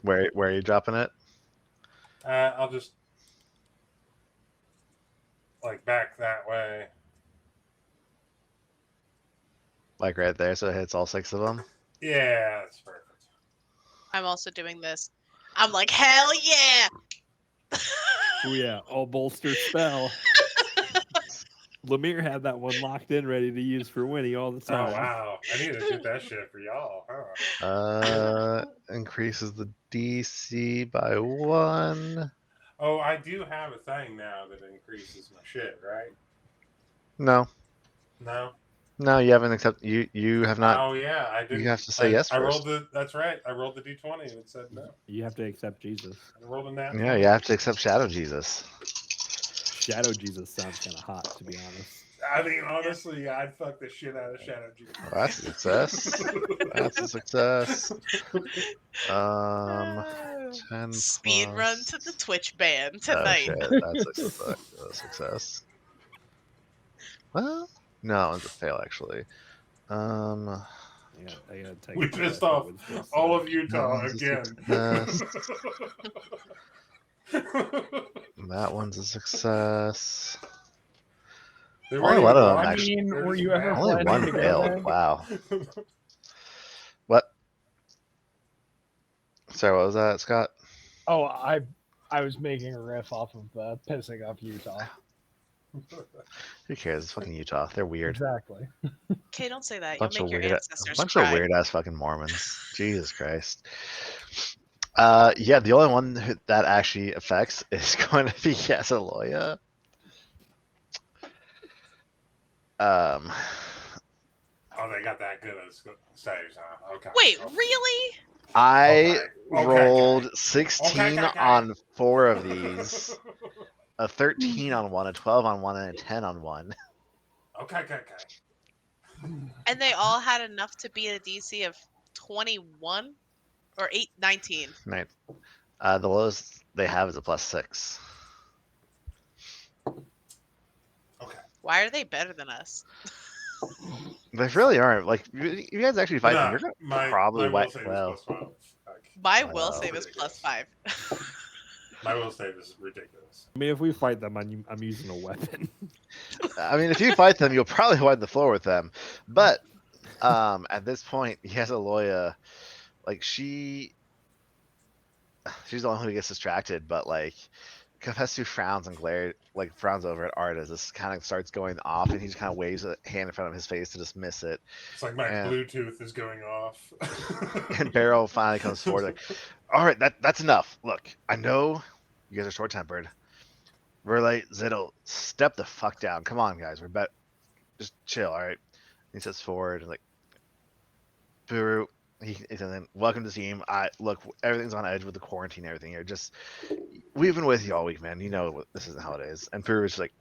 Where are you dropping it? I'll just... like back that way. Like right there, so it hits all 6 of them. Yeah, that's perfect. I'm also doing this. I'm like, hell yeah! Oh yeah, all bolster spell. Lemire had that one locked in, ready to use for Winnie all the Oh time. wow, I need to do that shit for y'all, huh? Increases the DC by 1. Oh, I do have a thing now that increases my shit, right? No, No. you haven't accepted. You have not. Oh yeah, I didn't. You have to say yes I first. rolled the. That's right. I rolled the d20 and it said no. You have to accept Jesus. I rolled a nat. Yeah, you have to accept Shadow Jesus. Shadow Jesus sounds kind of hot, to be honest. I mean, honestly, I'd fuck the shit out of Shadow Jesus. Well, that's a success. That's a success. 10 Speed plus... run to the Twitch ban Oh tonight. shit, that's a success. Well, no, it's a fail actually. Yeah, I gotta take We pissed off all of Utah again. That one's a success. They're Only ready one to of them watch. actually. I mean, They're were just you ever mad. Only planning one to go failed. there? Wow. Sorry, what was that, Scott? Oh, I was making a riff off of pissing off Utah. Who cares? It's fucking Utah. They're weird. Exactly. Okay, don't say that. Bunch You'll of make your weird, ancestors bunch cry. of weird ass fucking Mormons. Jesus Christ. Yeah, the only one that actually affects is going to be Yasaloya. Oh, they got that good at saves, huh? Okay. Wait, Okay. really? I Okay, rolled okay. 16 Okay. on 4 of these, a 13 on 1, a 12 on 1, and a 10 on 1. Okay. And they all had enough to beat a DC of 21 or 19. Right. The lowest they have is a +6. Okay. Why are they better than us? They really aren't. Like, you guys actually fight them, you're going to probably my will wipe. save Well, is +12. My Wow. will save is +5. My will save is ridiculous. I mean, if we fight them, I'm using a weapon. I mean, if you fight them, you'll probably wipe the floor with them. But at this point, Yasaloya, like she's the one who gets distracted, but like Confessu frowns and frowns over at Art as this kind of starts going off, and he just kind of waves a hand in front of his face to dismiss it. It's like my Bluetooth is going off. And Barrel finally comes forward, like, "All right, that's enough. Look, I know you guys are short-tempered. Verlate, Ziddle, step the fuck down. Come on, guys. Just chill, all right?" He steps forward and like, Buru, he's then, "Welcome to the team. Look, everything's on edge with the quarantine and everything here. We've been with you all week, man. You know this isn't how it is." And Buru's like,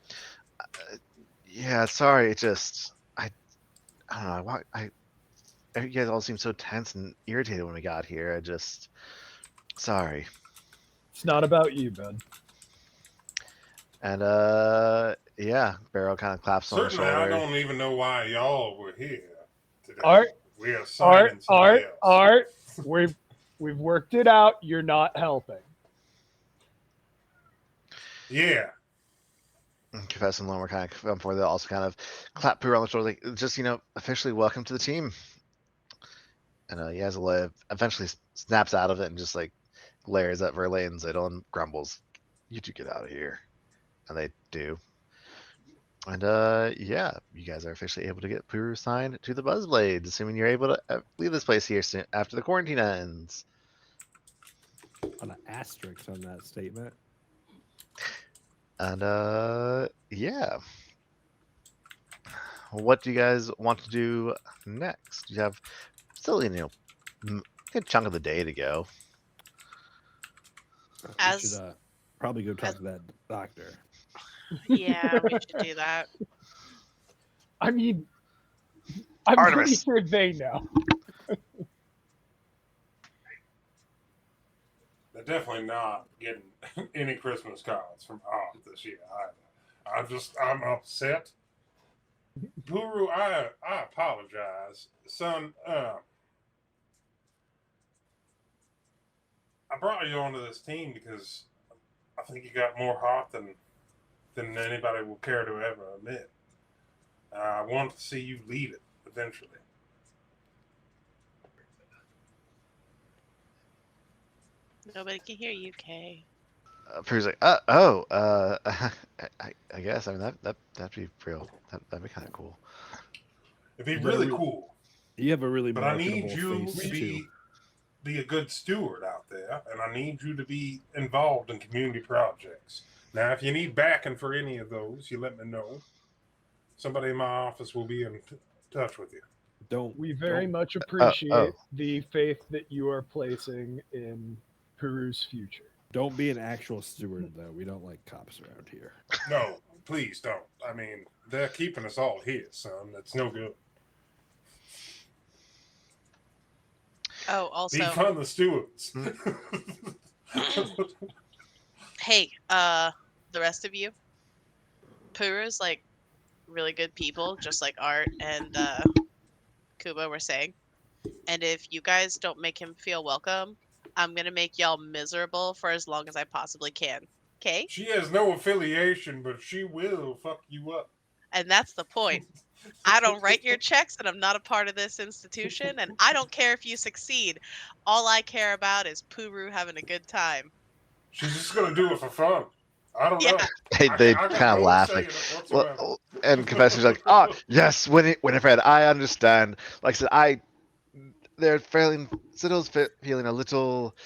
Yeah, sorry. It just I don't know. You guys all seem so tense and irritated when we got here. I just sorry. It's not about you, bud. And yeah, Barrow kind of claps on the Certainly, I shoulder. don't even know why y'all were here today. Art, We are signing somebody else. Art. We've worked it out. You're not helping. Yeah. Confess and Lomer kind of come forward. They also kind of clap Pooh on the shoulder, like, just officially welcome to the team. And Yazala eventually snaps out of it and just like glares at Verlaine and Ziddle and grumbles, "You two get out of here," and they do. And yeah, you guys are officially able to get Pooh signed to the Buzzblades, assuming you're able to leave this place here soon after the quarantine ends. On an asterisk on that statement. And yeah. What do you guys want to do next? You have still, a good chunk of the day to go. We As- should probably go talk to that doctor. Yeah, we should do that. I mean, I'm pretty Artemis. sure they know. They're definitely not getting any Christmas cards from Art this year either. I'm upset. Guru, I apologize. Son, I brought you onto this team because I think you got more heart than anybody will care to ever admit. I want to see you lead it eventually. Nobody can hear you, Kay. Pooh's like, I guess. I mean, that'd be real. That'd be kind of cool. It'd be Is that really real- cool. You have a really But I need marketable you face, to too. be a good steward out there, and I need you to be involved in community projects. Now, if you need backing for any of those, you let me know. Somebody in my office will be in touch with you. We very don't- much appreciate oh. the faith that you are placing in Peru's future. Don't be an actual steward, though. We don't like cops around here. No, please don't. I mean, they're keeping us all here, son. That's no good. Oh, also, Defund the stewards. hey, the rest of you, Puru's like really good people, just like Art and Kuba were saying. And if you guys don't make him feel welcome, I'm gonna make y'all miserable for as long as I possibly can. Okay? She has no affiliation, but she will fuck you up. And that's the point. I don't write your checks, and I'm not a part of this institution, and I don't care if you succeed. All I care about is Puru having a good time. She's just gonna do it for fun. I don't Yeah. know. They I got kind of no laugh say like, in it whatsoever. well, and Confessor's like, "Oh yes, Winifred, I understand." Like I said, they're Ziddle's feeling a little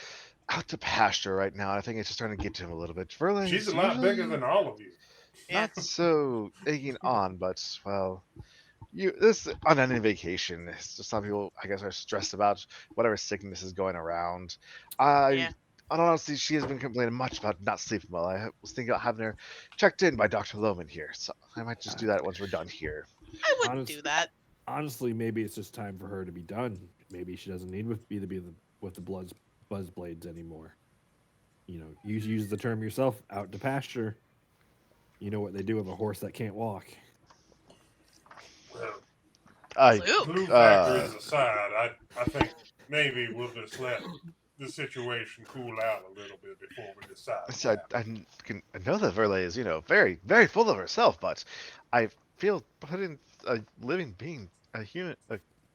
out to pasture right now. I think it's just starting to get to him a little bit. Verlaine She's is a lot bigger usually than all of you. Yeah. not so egging on, but well, this on any vacation. It's just some people, I guess, are stressed about whatever sickness is going around. Yeah. Honestly, she has been complaining much about not sleeping well. I was thinking about having her checked in by Dr. Loman here, so I might just do that once we're done here. I wouldn't Honest- do that. Honestly, maybe it's just time for her to be done. Maybe she doesn't need with the Buzzblades anymore. You know, you use the term yourself, out to pasture. You know what they do with a horse that can't walk. Well, Luke. glue factories aside, I think maybe we'll just let the situation cool out a little bit before we decide. So I know that Verlaine is, very, very full of herself, but I feel putting a living being, a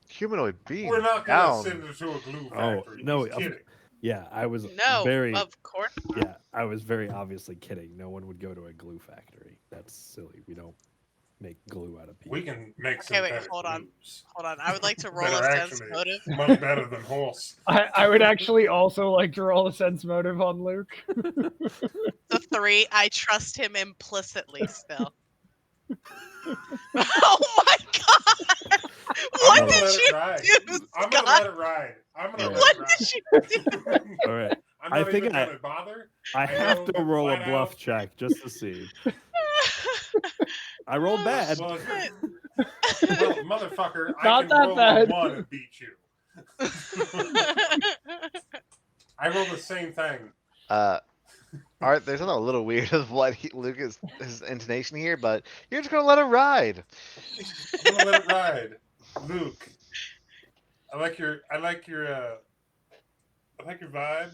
humanoid being We're not down. gonna send her to a glue Oh, factory. no, He's kidding. Yeah, I was No, very of course. yeah, I was very obviously kidding. No one would go to a glue factory. That's silly. We don't make glue out of people. We can make Okay, wait, synthetic hold on. glues Hold on. I would like to roll that a are sense actually motive. much better than horse. I would actually also like to roll a sense motive on Luke. The 3, I trust him implicitly still. Oh my god! What I'm gonna did let you it ride. do, I'm gonna Scott? let it ride. I'm gonna Yeah. let What it did ride. you All right. I'm I not think even I- gonna bother. I I have know to that roll a flat bluff out- check just to see. I rolled bad. Well, motherfucker, I Not can that roll bad. a 1 and beat you. I roll the same thing. Art, there's something a little weird with what Luke is his intonation here, but you're just gonna let it ride. I'm gonna let it ride. Luke, I like your vibe.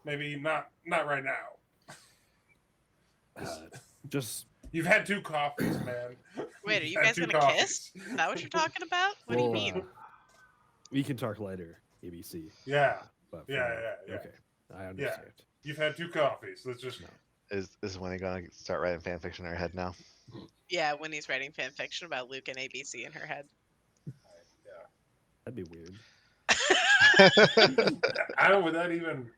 Maybe not right now. Just You've had 2 coffees, man. Wait, are You've you had guys 2 gonna coffees. kiss? Is that what you're talking about? What do you mean? We can talk later, ABC. Yeah. But for Yeah, now, yeah. Okay, I understand. You've had 2 coffees. Let's just. No. Is Winnie gonna start writing fan fiction in her head now? Yeah, Winnie's writing fan fiction about Luke and ABC in her head. That'd be weird. I don't. Would that even?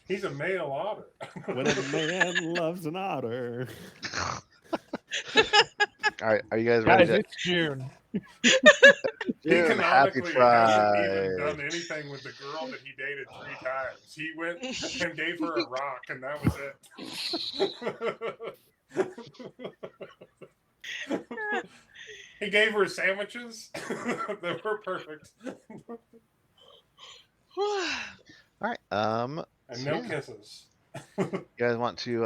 He's a male otter. When a man loves an otter. All right, are you guys ready? Guys, it's June. He June, happy canonically hasn't even Pride. done anything with the girl that he dated 3 times. He went and gave her a rock, and that was it. He gave her sandwiches that were perfect, All right. and So no yeah. kisses. You guys want to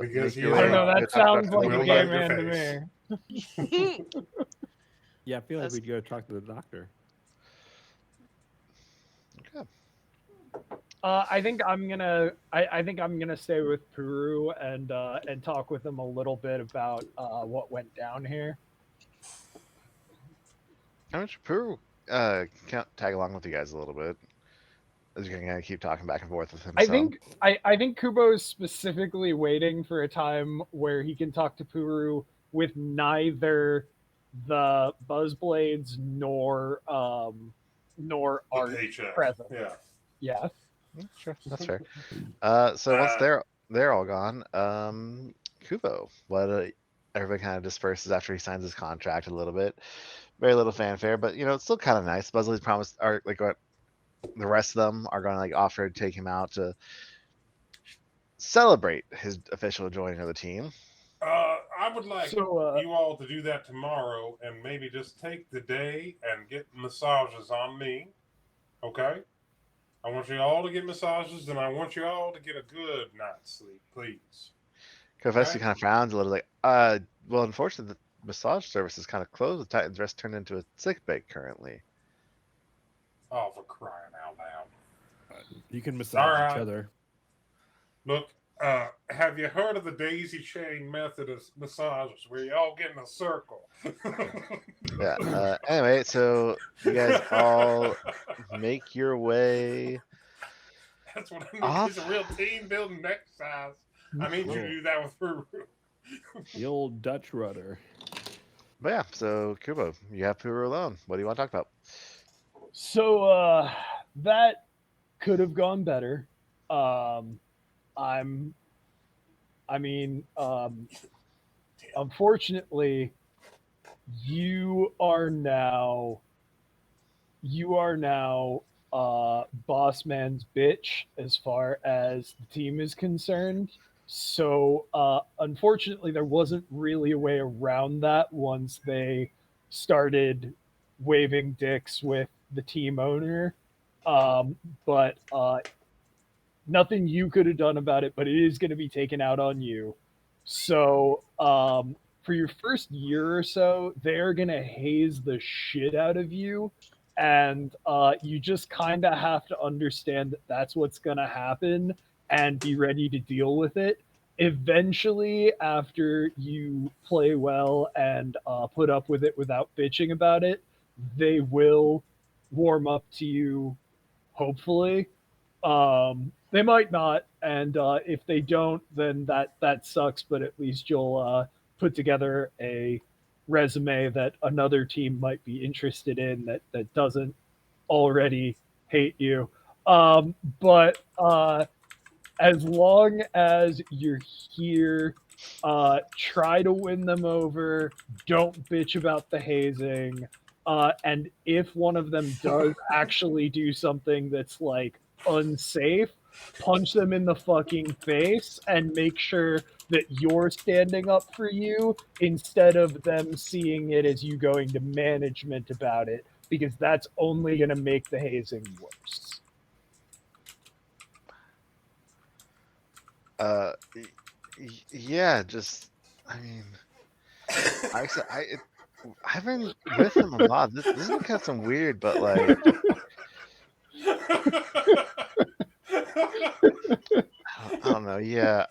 Because make he your I way don't know. to That talk sounds about like the a Will gay bite your man to face. me. Yeah, I feel like That's- we'd go talk to the doctor. Okay. I think I'm gonna. I think I'm gonna stay with Peru and talk with him a little bit about what went down here. How much Peru tag along with you guys a little bit? As you can kind of keep talking back and forth with him. I think Kubo is specifically waiting for a time where he can talk to Puru with neither the Buzzblades nor Art The paycheck. present. Yeah. Yeah. Sure, that's fair. So once they're all gone, Kubo, what everybody kind of disperses after he signs his contract a little bit. Very little fanfare, but it's still kind of nice. Buzzley's promised, or like what the rest of them are going to like offer to take him out to celebrate his official joining of the team. I would like you all to do that tomorrow, and maybe just take the day and get massages on me. Okay. I want you all to get massages, and I want you all to get a good night's sleep, please. Confessy kind of frowns a little, like, well, unfortunately, the massage service is kind of closed. The Titan's Rest turned into a sick bay currently. Oh, for crying out loud! You can massage right. each other. Look, have you heard of the daisy chain method of massages, where you all get in a circle? Yeah. Anyway, so you guys all make your way. That's what I need. It's a real team building exercise. I need you to do that with Puru. The old Dutch rudder. But yeah, so Kubo, you have Puru alone. What do you want to talk about? So that could have gone better. Unfortunately, you are now boss man's bitch as far as the team is concerned. So unfortunately, there wasn't really a way around that once they started waving dicks with the team owner. But nothing you could have done about it, but it is going to be taken out on you. So for your first year or so, they're going to haze the shit out of you. And you just kind of have to understand that that's what's going to happen and be ready to deal with it. Eventually, after you play well and put up with it without bitching about it, they will warm up to you, hopefully. They might not, and if they don't, then that sucks. But at least you'll put together a resume that another team might be interested in that doesn't already hate you. But as long as you're here, try to win them over. Don't bitch about the hazing. And if one of them does actually do something that's like unsafe, punch them in the fucking face and make sure that you're standing up for you instead of them seeing it as you going to management about it, because that's only going to make the hazing worse. Yeah, just I mean, I've been with him a lot. This has been kind of some weird, but like I don't know. Yeah,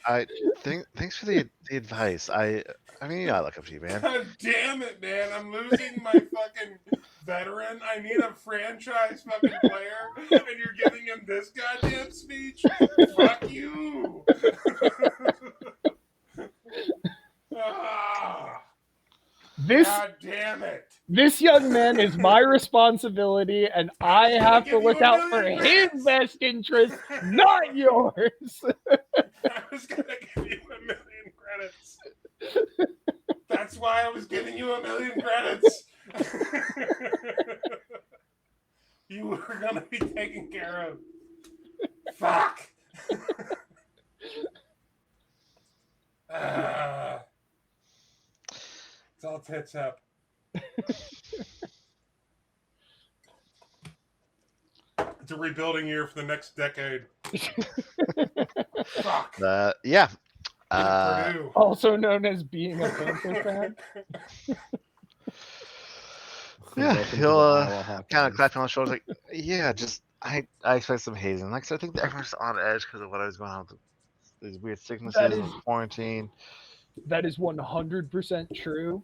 thanks for the advice. I mean, I look up to you, man. God damn it, man. I'm losing my fucking veteran. I need a franchise fucking player, and you're giving him this goddamn speech? Fuck you. Ah, God damn it. This young man is my responsibility, and I have to give you look a out for million his credits. best interest, not yours. I was gonna give you a million credits. That's why I was giving you a million credits. You were gonna be taken care of. Fuck. It's all tits up. It's a rebuilding year for the next decade. Fuck. Yeah. Purdue. Also known as being a Panther fan. Yeah, Welcome to he'll the Iowa kind of Hawkeyes. clap me on the shoulder like, yeah, just I expect some hazing. Like, so I think that everyone's on edge because of what I was going on with these weird sicknesses and quarantine. That is 100% true.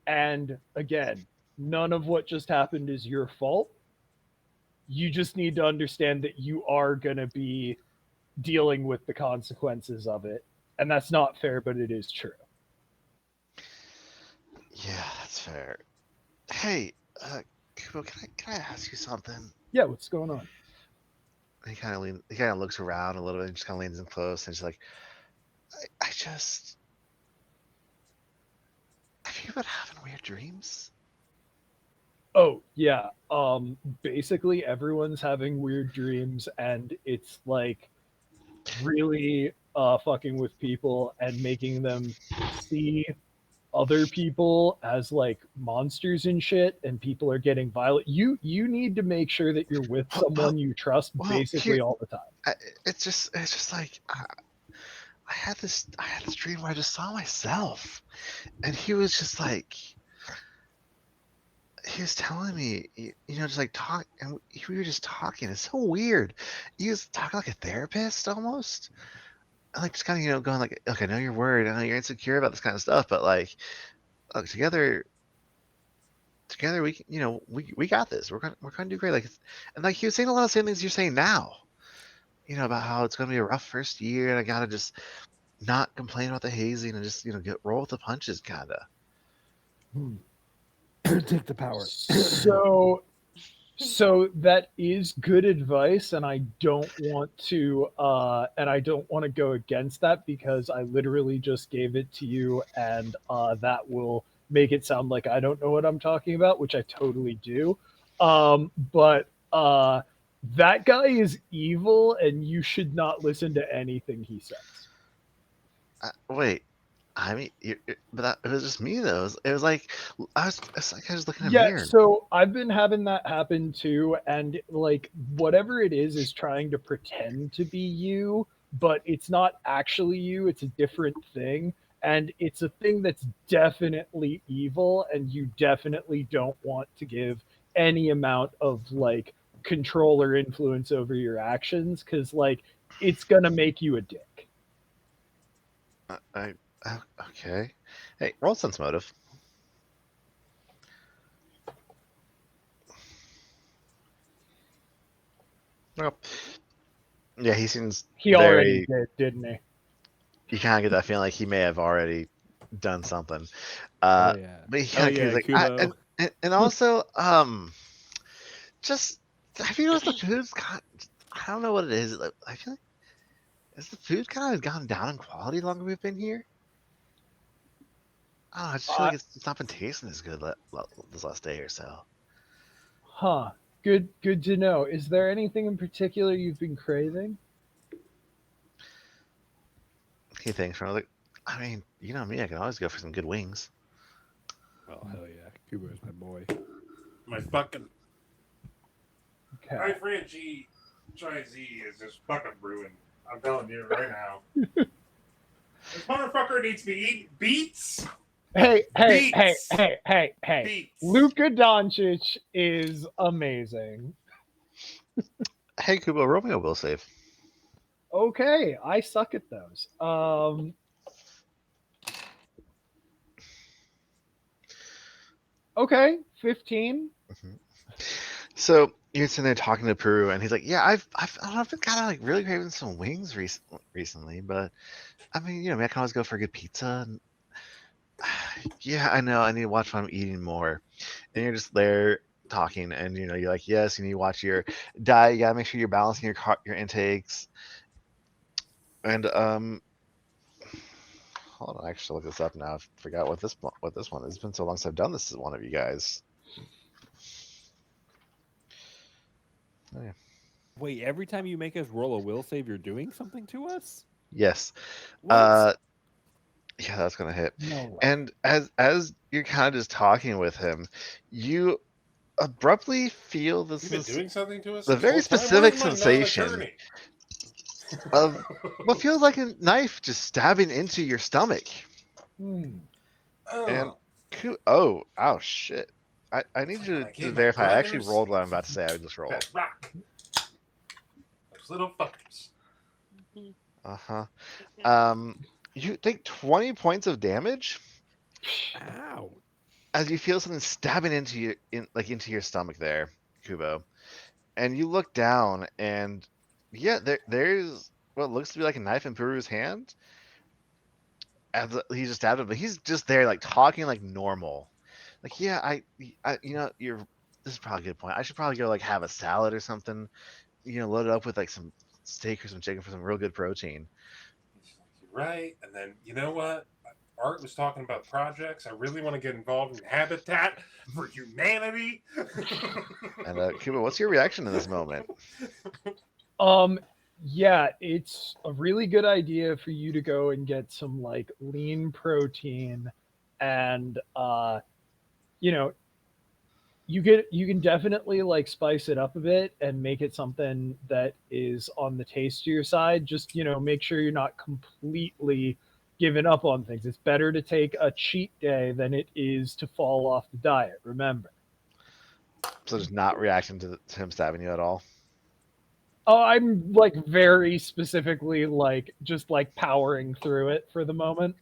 And again, none of what just happened is your fault. You just need to understand that you are going to be dealing with the consequences of it. And that's not fair, but it is true. Yeah, that's fair. Hey, Kubo, can I ask you something? Yeah, what's going on? He kind of looks around a little bit and just kind of leans in close and he's like, I just, have you been having weird dreams? Oh, yeah. Basically everyone's having weird dreams, and it's like really fucking with people and making them see other people as like monsters and shit, and people are getting violent. You need to make sure that you're with someone you trust basically all the time. It's just like I had this dream where I just saw myself, and he was just like, he was telling me, just like talk, and we were just talking. It's so weird. He was talking like a therapist almost, and like just kind of going like, okay, I know you're worried, I know you're insecure about this kind of stuff, but like, look, together we we got this. We're gonna do great. Like, and like he was saying a lot of the same things you're saying now. About how it's gonna be a rough first year, and I gotta just not complain about the hazing and just roll with the punches, kinda. Take the power. So that is good advice, and I don't want to go against that, because I literally just gave it to you, and that will make it sound like I don't know what I'm talking about, which I totally do. But that guy is evil, and you should not listen to anything he says. Wait, I mean, but it was just me though. It was like I was looking in a Yeah, mirror. so I've been having that happen too, and like whatever it is trying to pretend to be you, but it's not actually you, it's a different thing, and it's a thing that's definitely evil, and you definitely don't want to give any amount of like control or influence over your actions, because like it's gonna make you a dick. Okay. Hey, roll sense motive. Well, yeah, he seems He already did, didn't he? You kind of get that feeling like he may have already done something. Oh yeah. But he kind of yeah, like, Kubo. and also, just have you noticed the food's got? I don't know what it is. I feel like has the food kind of gone down in quality the longer we've been here? I don't know. I just feel like it's not been tasting as good this last day or so. Huh. Good to know. Is there anything in particular you've been craving? He thinks, from like, I mean, you know me, I can always go for some good wings. Oh hell yeah, Kubo is my boy. My fucking Okay. my friend G Try Z is just fucking ruined. I'm telling you right now. This motherfucker needs to be eating beets. Hey, Beats. hey. Beets. Luka Doncic is amazing. Hey, Kubo, roll me a will save. Okay, I suck at those. Okay, 15. So you're sitting there talking to Peru, and he's like, "Yeah, I don't know, I've been kind of like really craving some wings recently, but I mean, you know, I can always go for a good pizza. And, yeah, I know, I need to watch what I'm eating more." And you're just there talking, and you know, you're like, "Yes, you need to watch your diet. You gotta make sure you're balancing your intakes." And hold on, I actually look this up now. I forgot what this one is. It's been so long since I've done this as one of you guys. Oh, yeah. Wait, every time you make us roll a will save, you're doing something to us? Yes. What? Yeah, that's gonna hit. No way. And as you're kind of just talking with him, you abruptly feel this You've been doing something to us the this very whole time? specific Where's my sensation non-attorney? of what feels like a knife just stabbing into your stomach. And Oh, oh shit. I need you I to gave my verify. I actually brothers rolled what I'm about to say. I just rolled. that rock. Those little fuckers. Uh-huh. Um, you take 20 points of damage Ow. as you feel something stabbing into your stomach there, Kubo. And you look down, and yeah, there's what looks to be like a knife in Puru's hand. As he just stabbed him, but he's just there, like talking like normal. Like, yeah, you know, this is probably a good point. I should probably go like have a salad or something. You know, load it up with like some steak or some chicken for some real good protein. You're right. And then, you know what? Art was talking about projects. I really want to get involved in Habitat for Humanity. And Kubo, what's your reaction in this moment? Yeah, it's a really good idea for you to go and get some like lean protein and you know, you can definitely like spice it up a bit and make it something that is on the tastier side. Just, make sure you're not completely giving up on things. It's better to take a cheat day than it is to fall off the diet, remember. So just not reacting to him stabbing you at all. Oh, I'm like very specifically like just like powering through it for the moment.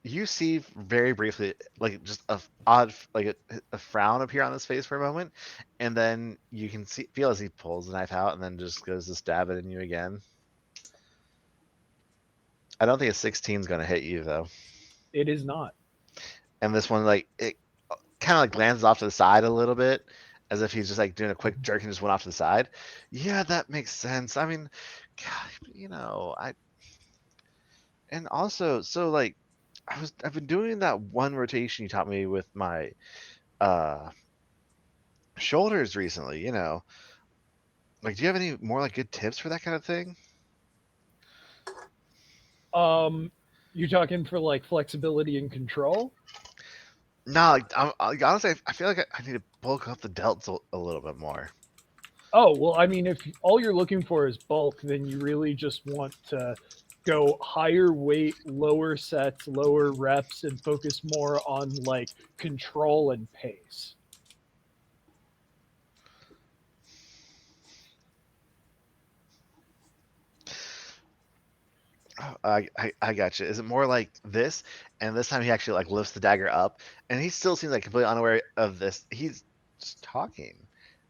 You see very briefly, like just a odd, like a frown appear on his face for a moment, and then you can feel as he pulls the knife out and then just goes to stab it in you again. I don't think a 16 is going to hit you though. It is not. And this one, like it kind of like glances off to the side a little bit, as if he's just like doing a quick jerk and just went off to the side. Yeah, that makes sense. I mean, God, you know, and also, so like I've been doing that one rotation you taught me with my uh shoulders recently, you know. Like, do you have any more like good tips for that kind of thing? You're talking for like flexibility and control? No, like, honestly, I feel like I need to bulk up the delts a little bit more. Oh, well, I mean, if all you're looking for is bulk, then you really just want to go higher weight, lower sets, lower reps, and focus more on like control and pace. Oh, I got you. Is it more like this? And this time he actually like lifts the dagger up, and he still seems like completely unaware of this. He's just talking,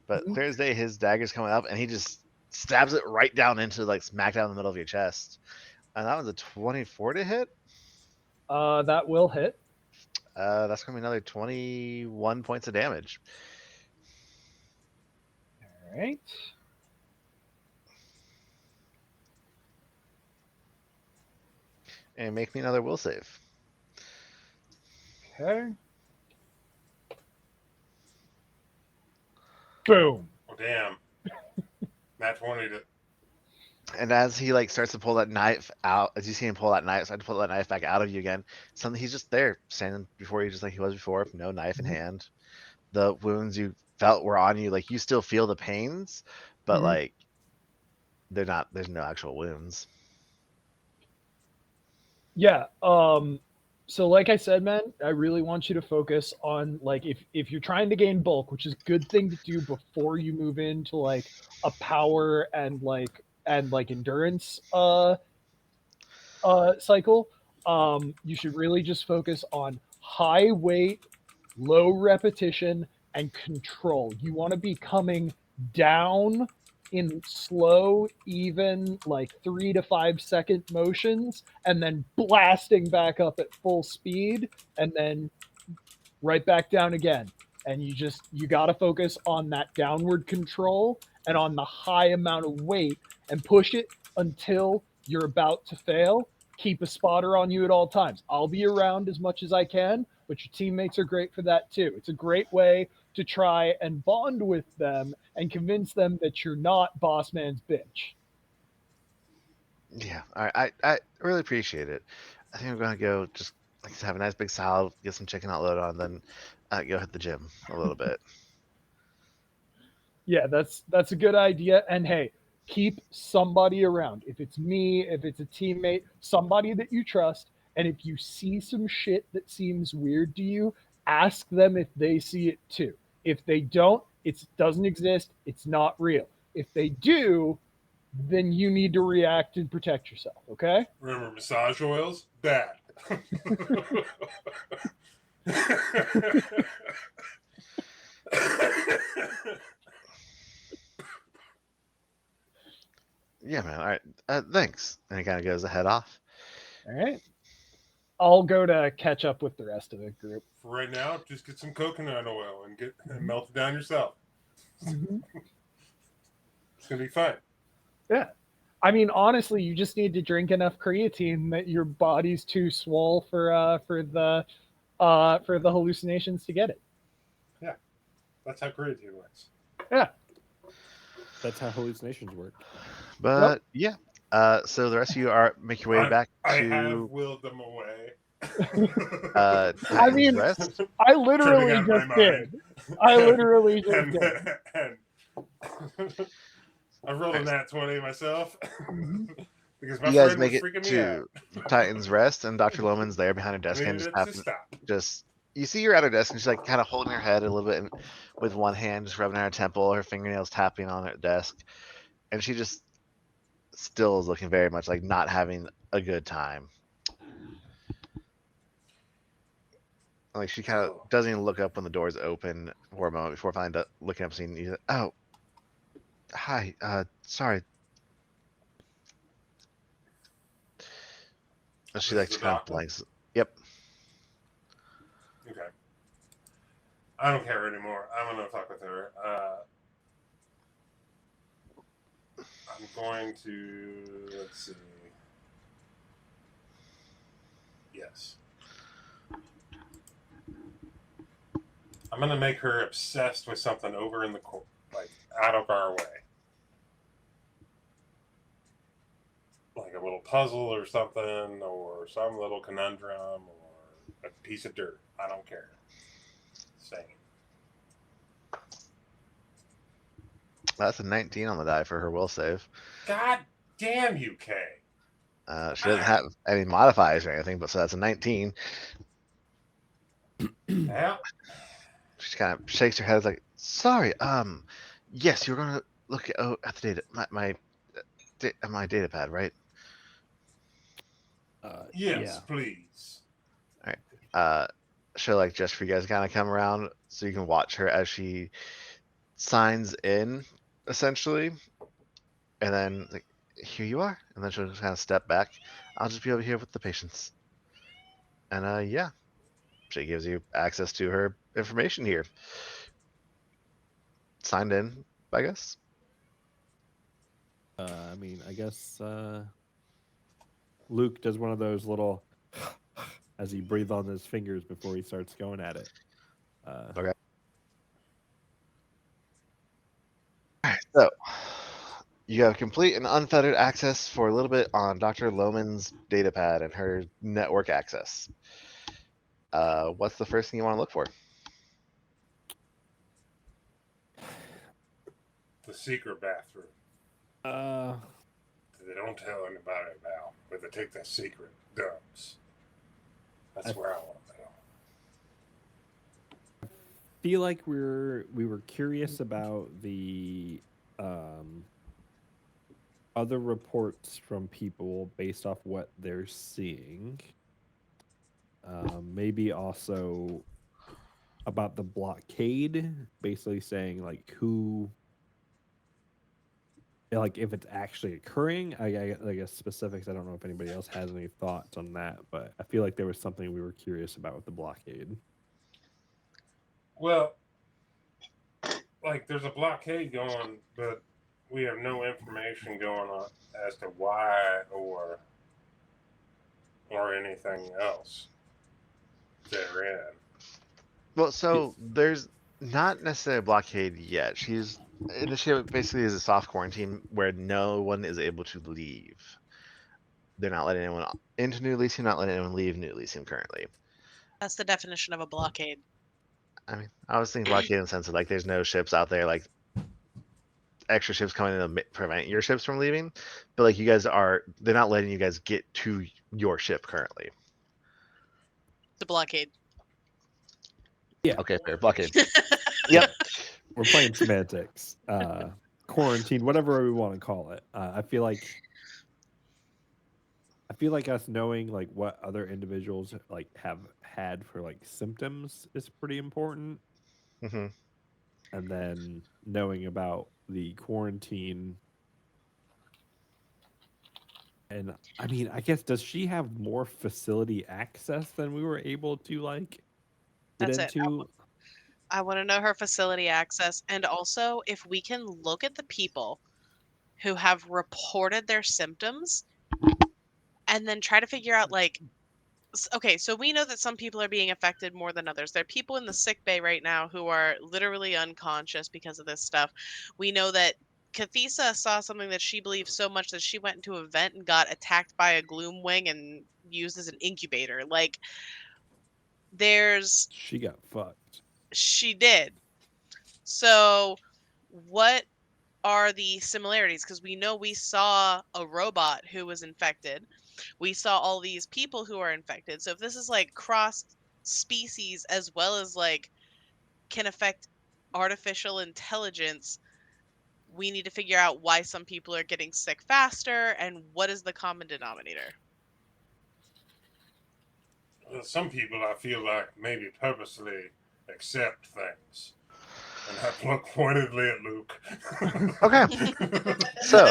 but clear as day, his dagger's coming up, and he just stabs it right down into like smack down in the middle of your chest. And that was a 24 to hit. That will hit. That's gonna be another 21 points of damage. All right. And make me another will save. Okay. Boom. Oh, damn. Nat 20 to. And as he like starts to pull that knife out, as you see him pull that knife, start to pull that knife back out of you again, suddenly he's just there, standing before you, just like he was before, no knife in Mhm. hand. The wounds you felt were on you, like you still feel the pains, but Mhm. like they're not. There's no actual wounds. Yeah. So like I said, man, I really want you to focus on like if you're trying to gain bulk, which is a good thing to do before you move into like a power and like endurance cycle, you should really just focus on high weight, low repetition, and control. You want to be coming down in slow, even like 3 to 5 second motions, and then blasting back up at full speed, and then right back down again. And you got to focus on that downward control and on the high amount of weight and push it until you're about to fail. Keep a spotter on you at all times. I'll be around as much as I can, but your teammates are great for that too. It's a great way to try and bond with them and convince them that you're not boss man's bitch. Yeah, I really appreciate it. I think I'm gonna go just like have a nice big salad, get some chicken outload on, then go hit the gym a little bit. Yeah, that's a good idea. And hey, keep somebody around. If it's me, if it's a teammate, somebody that you trust, and if you see some shit that seems weird to you, ask them if they see it too. If they don't, it doesn't exist. It's not real. If they do, then you need to react and protect yourself. Okay? Remember, massage oils bad. Yeah, man. All right. Thanks. And he kind of goes to head off. All right. I'll go to catch up with the rest of the group. For right now, just get some coconut oil and melt it down yourself. Mhm. It's gonna be fine. Yeah. I mean, honestly, you just need to drink enough creatine that your body's too swole for the hallucinations to get it. That's how creatine works. Yeah. That's how hallucinations work. But yeah. So the rest of you are make your way back I have to willed them away. I Titan's mean, Rest. I Tripping literally out my just mind. did. I literally just and, did. and I rolled a Nice. nat 20 myself Mhm. because my You guys friend make was it freaking me out. to Titan's Rest, and Dr. Loman's there behind her I desk and needed just it to stop. just you see her at her desk and she's like kind of holding her head a little bit and, with one hand, just rubbing her temple, her fingernails tapping on her desk, and she just still is looking very much like not having a good time. Like she kind of Oh, doesn't even look up when the doors open for a moment before finally looking up, seeing you. Oh, hi. Sorry. And she this is like the kind of doctor? blanks. Yep. Okay. I don't care anymore. I'm going to fuck with her. I'm going to, let's see. Yes. I'm going to make her obsessed with something over in the corner, like out of our way. Like a little puzzle or something, or some little conundrum, or a piece of dirt. I don't care. Same. That's a 19 on the die for her will save. God damn you, Kay. She doesn't have any modifiers or anything, but so that's a 19. Yeah. She kind of shakes her head like, sorry. Yes, you're gonna look at the data. My data pad, right? Yes, Yeah. please. All right. She'll like just for you guys kind of come around so you can watch her as she signs in, essentially, and then like, here you are, and then she'll just kind of step back. I'll just be over here with the patients, and yeah, she gives you access to her information here. Signed in, I guess. I mean, I guess Luke does one of those little as he breathes on his fingers before he starts going at it. Okay. All right, so You have complete and unfettered access for a little bit on Dr. Lohman's datapad and her network access. What's the first thing you want to look for? The secret bathroom Uh, that they don't tell anybody about, where they take their secret dumps. That's where I want to go. feel like we were curious about the other reports from people based off what they're seeing. Maybe also about the blockade, basically saying like who, like if it's actually occurring. I guess specifics. I don't know if anybody else has any thoughts on that, but I feel like there was something we were curious about with the blockade. Well, like there's a blockade going, but we have no information going on as to why or anything else therein. Well, so there's not necessarily a blockade yet. She's initiated basically is a soft quarantine where no one is able to leave. They're not letting anyone into New Elysium, not letting anyone leave New Elysium currently. That's the definition of a blockade. I mean, I was thinking blockade in the sense of like there's no ships out there, like extra ships coming in to prevent your ships from leaving. But like you guys they're not letting you guys get to your ship currently. The blockade. Yeah. Okay, fair. Blockade. Yep. We're playing semantics. Quarantine, whatever we want to call it. I feel like us knowing like what other individuals like have had for like symptoms is pretty important. Mm-hmm. And then knowing about the quarantine. And I mean, I guess, does she have more facility access than we were able to like get That's it. into? I want to know her facility access, and also if we can look at the people who have reported their symptoms and then try to figure out like, okay, so we know that some people are being affected more than others. There are people in the sick bay right now who are literally unconscious because of this stuff. We know that Kathisa saw something that she believed so much that she went into a vent and got attacked by a gloom wing and used as an incubator. Like, She got fucked. she did. So what are the similarities? Because we know we saw a robot who was infected. We saw all these people who are infected. So if this is like cross species as well as like can affect artificial intelligence, we need to figure out why some people are getting sick faster and what is the common denominator. Some people I feel like maybe purposely accept things. And I look pointedly at Luke. Okay. So,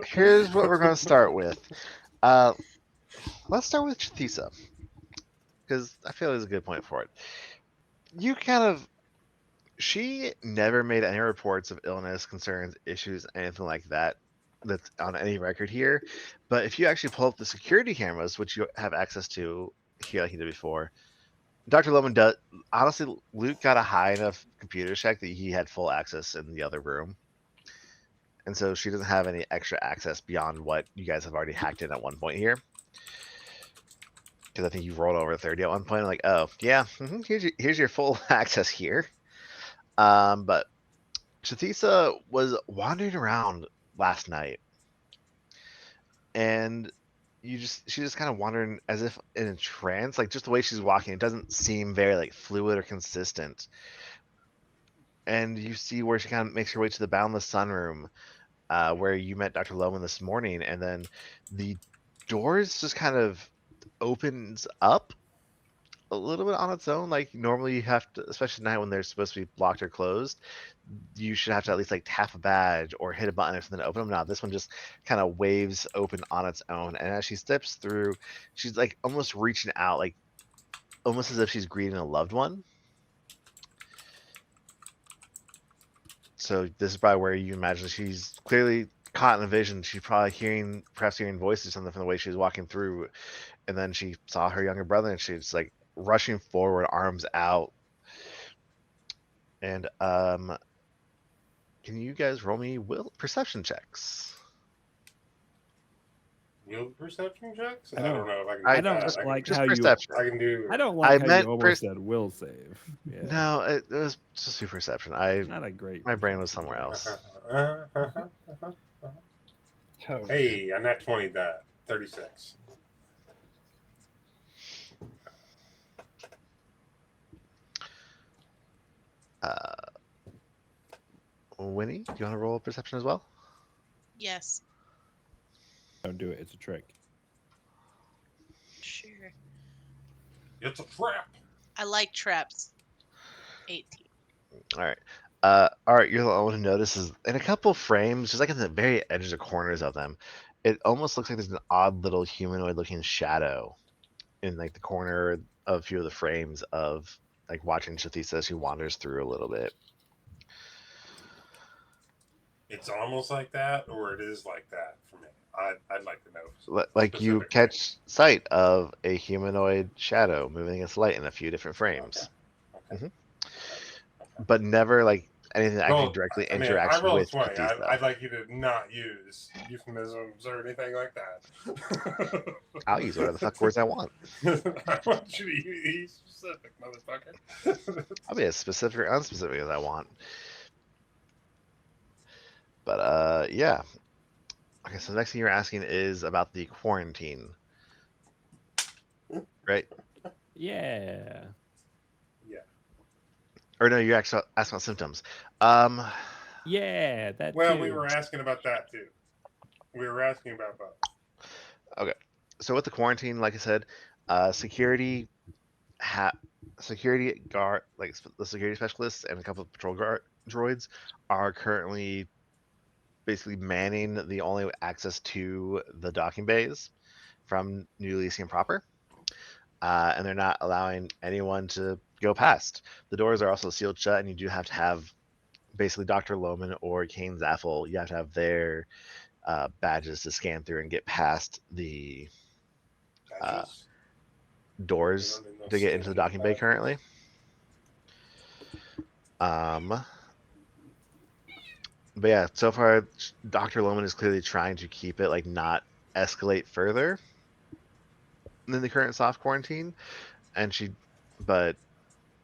here's what we're going to start with. Let's start with Chathisa, because I feel there's a good point for it. She never made any reports of illness, concerns, issues, anything like that that's on any record here. But if you actually pull up the security cameras, which you have access to here like you did before, Dr. Lohman does. Honestly, Luke got a high enough computer check that he had full access in the other room. And so she doesn't have any extra access beyond what you guys have already hacked in at one point here. Because I think you rolled over 30 at one point. I'm like, oh, yeah, here's your full access here. But Chathisa was wandering around last night. And she's just kind of wandering as if in a trance. Like, just the way she's walking, it doesn't seem very, like, fluid or consistent. And you see where she kind of makes her way to the Boundless Sunroom, where you met Dr. Lohman this morning, and then the doors just kind of opens up a little bit on its own. Like normally you have to, especially at night when they're supposed to be blocked or closed, you should have to at least like tap a badge or hit a button or something to open them. Now this one just kind of waves open on its own, and as she steps through, she's like almost reaching out, like almost as if she's greeting a loved one. So this is probably where you imagine she's clearly caught in a vision. She's probably perhaps hearing voices or something from the way she was walking through, and then she saw her younger brother, and she's like rushing forward, arms out, and can you guys roll me will perception checks? Will perception checks? I I don't- don't know if I can. I do that. don't I like can, how perception. I can do. I don't I like how meant you almost said will save. Yeah. No, it was just a perception. Not a great. My brain was perception. somewhere else. Oh, Hey, on that 20 that 36. Winnie, do you want to roll perception as well? Yes. Don't do it. It's a trick. Sure. It's a trap. I like traps. 18. All right. All right. You're the only one who notices in a couple frames, just like in the very edges or corners of them, it almost looks like there's an odd little humanoid-looking shadow in like the corner of a few of the frames of like watching Shathisa as she wanders through a little bit. It's almost like that, or it is like that for me. I'd like to know. Like you specifically. catch sight of a humanoid shadow moving its light in a few different frames, Okay. but never like anything that actually Roll- directly I mean, interacts I rolled with 20. Shathisa. I'd like you to not use euphemisms or anything like that. I'll use whatever the fuck words I want. I want you to be specific, motherfucker. I'll be as specific or unspecific as I want. But yeah. Okay, so the next thing you're asking is about the quarantine. Right? Yeah. Yeah. Or no, you actually asked about symptoms. Yeah. That. Well, too. we were asking about that too. We were asking about both. Okay. So with the quarantine, like I said, security guard, like the security specialists and a couple of patrol guard droids are currently basically manning the only access to the docking bays from New Elysium proper. And they're not allowing anyone to go past. The doors are also sealed shut, and you do have to have basically Dr. Lohman or Kane Zaffel. You have to have their badges to scan through and get past the Badges? doors We don't need no to get into the scanning docking bay badges. currently. But yeah, so far Dr. Lohman is clearly trying to keep it like not escalate further than the current soft quarantine, and but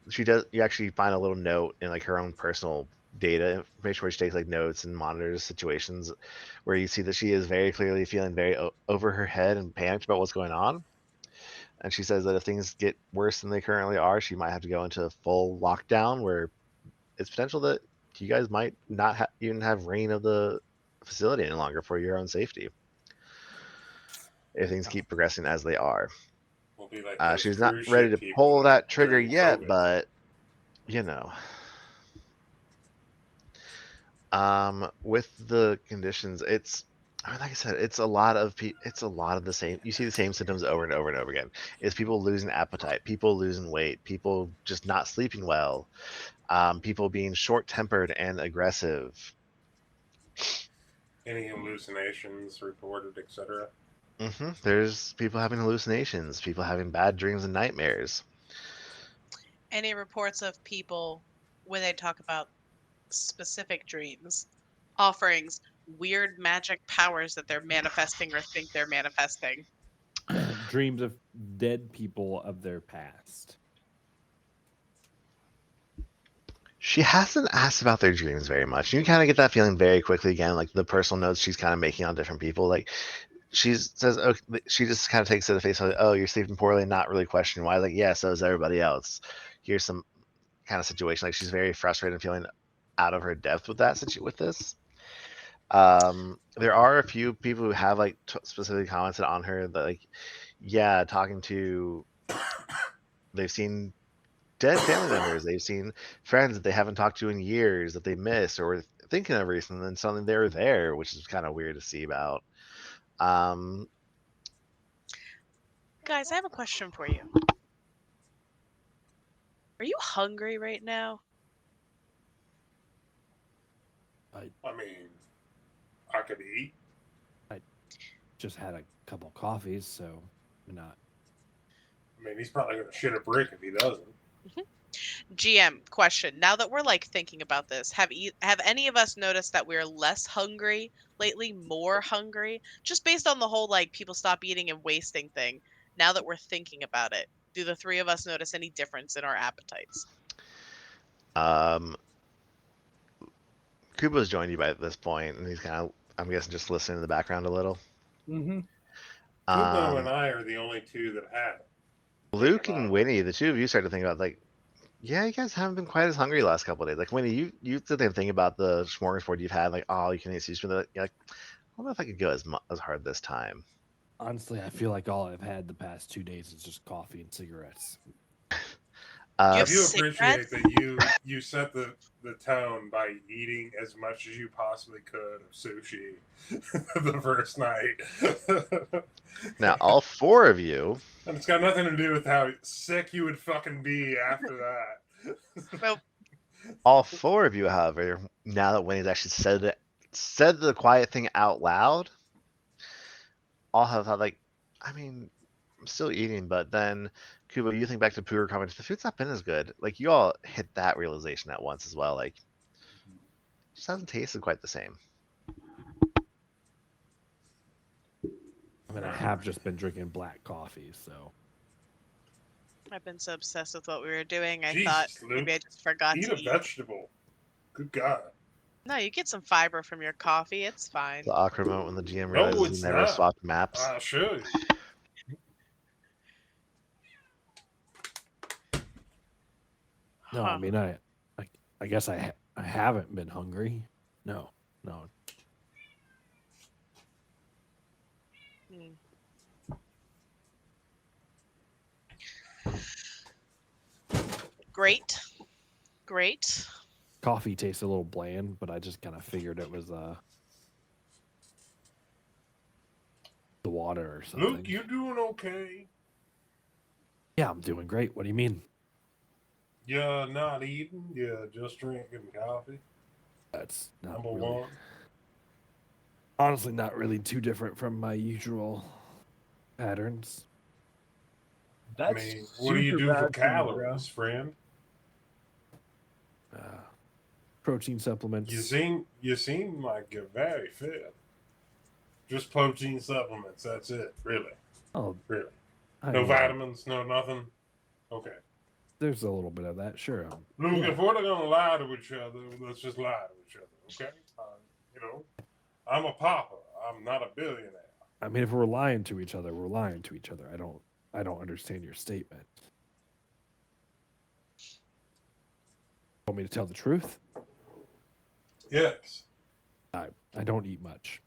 she does. You actually find a little note in like her own personal data information where she takes like notes and monitors situations where you see that she is very clearly feeling very over her head and panicked about what's going on. And she says that if things get worse than they currently are, she might have to go into full lockdown where it's potential that you guys might not even have reign of the facility any longer for your own safety if things keep progressing as they are. We'll be like those She's not cruise ready ship to people pull that trigger during yet, COVID. but you know. With the conditions, like I said, it's a lot of the same. You see the same symptoms over and over and over again. It's people losing appetite, people losing weight, people just not sleeping well, people being short-tempered and aggressive. Any hallucinations reported, etc. There's people having hallucinations, people having bad dreams and nightmares. Any reports of people when they talk about specific dreams, offerings, weird magic powers that they're manifesting or think they're manifesting? Dreams of dead people of their past. She hasn't asked about their dreams very much. You kind of get that feeling very quickly again, like the personal notes she's kind of making on different people. Like she says, oh, she just kind of takes it at face value. Oh, you're sleeping poorly, not really questioning why. Like, yeah, so is everybody else. Here's some kind of situation. Like she's very frustrated and feeling out of her depth with with this. There are a few people who have like specifically commented on her that like, yeah, they've seen dead family members. They've seen friends that they haven't talked to in years that they miss or were thinking of recently, and then suddenly they were there, which is kind of weird to see about. Guys, I have a question for you. Are you hungry right now? I mean, I could eat. Just had a couple coffees, so I'm not. I mean, he's probably going to shit a brick if he doesn't. GM question. Now that we're like thinking about this, have any of us noticed that we're less hungry lately, more hungry, just based on the whole like people stop eating and wasting thing? Now that we're thinking about it, do the three of us notice any difference in our appetites? Um, Kubo's joined you by this point, and he's kind of, I'm guessing, just listening in the background a little. Mm-hmm. Kubo and Um, I are the only two that have it. Luke about and it. Winnie, the two of you started to think about like, yeah, you guys haven't been quite as hungry the last couple of days. Like Winnie, you sit there and think about the smorgasbord you've had, like, oh, you can eat sushi. You're like, I don't know if I could go as hard this time. Honestly, I feel like all I've had the past 2 days is just coffee and cigarettes. You Uh, have I do appreciate cigarettes? that you set the tone by eating as much as you possibly could of sushi the first night. Now, all four of you, And it's got nothing to do with how sick you would fucking be after that. Well, however, now that Winnie's actually said the quiet thing out loud, all have thought like, I mean, I'm still eating, but then Kubo, you think back to Pooher comments, the food's not been as good. Like you all hit that realization at once as well. Like, it just hasn't tasted quite the same. I mean, I have just been drinking black coffee, so I've been so obsessed with what we were doing. I Jesus, thought Luke, maybe I just forgot eat to a eat. vegetable. Good God. No, you get some fiber from your coffee. It's fine. The awkward moment when the GM No, realizes it's he never not. swapped maps. I'll show you. no. Huh. I mean, I guess I haven't been hungry. No. Hmm. Great. Coffee tastes a little bland, but I just kind of figured it was the water or something. Luke, you doing okay? Yeah, I'm doing great. What do you mean? You're not eating. You're just drinking coffee. That's not Number really, one. honestly not really too different from my usual patterns. I That's mean, what do you super do for bad for you, bro. calories, friend? Protein supplements. You seem like you're very fit. Just protein supplements. That's it. Really. Oh, Really. I No mean, vitamins. No nothing. Okay. there's a little bit of that, sure. Luke, Yeah. if we're gonna lie to each other, let's just lie to each other. Okay. You know, I'm a pauper. I'm not a billionaire. I mean, if we're lying to each other, we're lying to each other. I don't understand your statement. Want me to tell the truth? Yes. I don't eat much.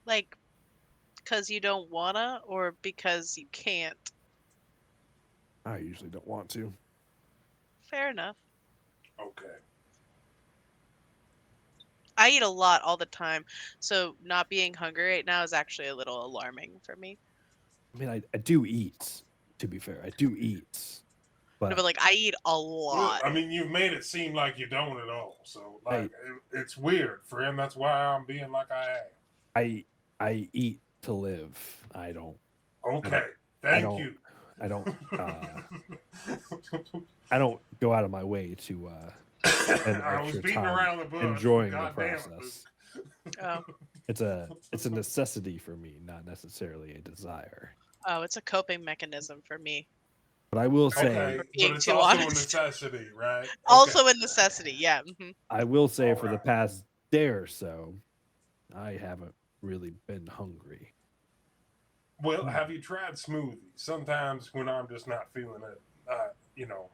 Like, because you don't wanna, or because you can't? I usually don't want to. Fair enough. Okay. I eat a lot all the time, so not being hungry right now is actually a little alarming for me. I mean, I do eat, to be fair. I do eat. No, but like I eat a lot. I mean, you've made it seem like you don't at all. So, like, it's weird, friend. That's why I'm being like I am. I eat to live. I don't. Okay. I Thank don't- you. I don't. I don't go out of my way to spend I was extra beating time around the bush. enjoying the God damn it, process. Oh, It's a necessity for me, not necessarily a desire. oh, it's a coping mechanism for me. But I will Luke. say, Okay, being but it's too also honest. a necessity, right? Okay. Also a necessity, yeah. I will say, for the Alright. past day or so, I haven't really been hungry. Well, have you tried smoothies? Sometimes when I'm just not feeling it, you know.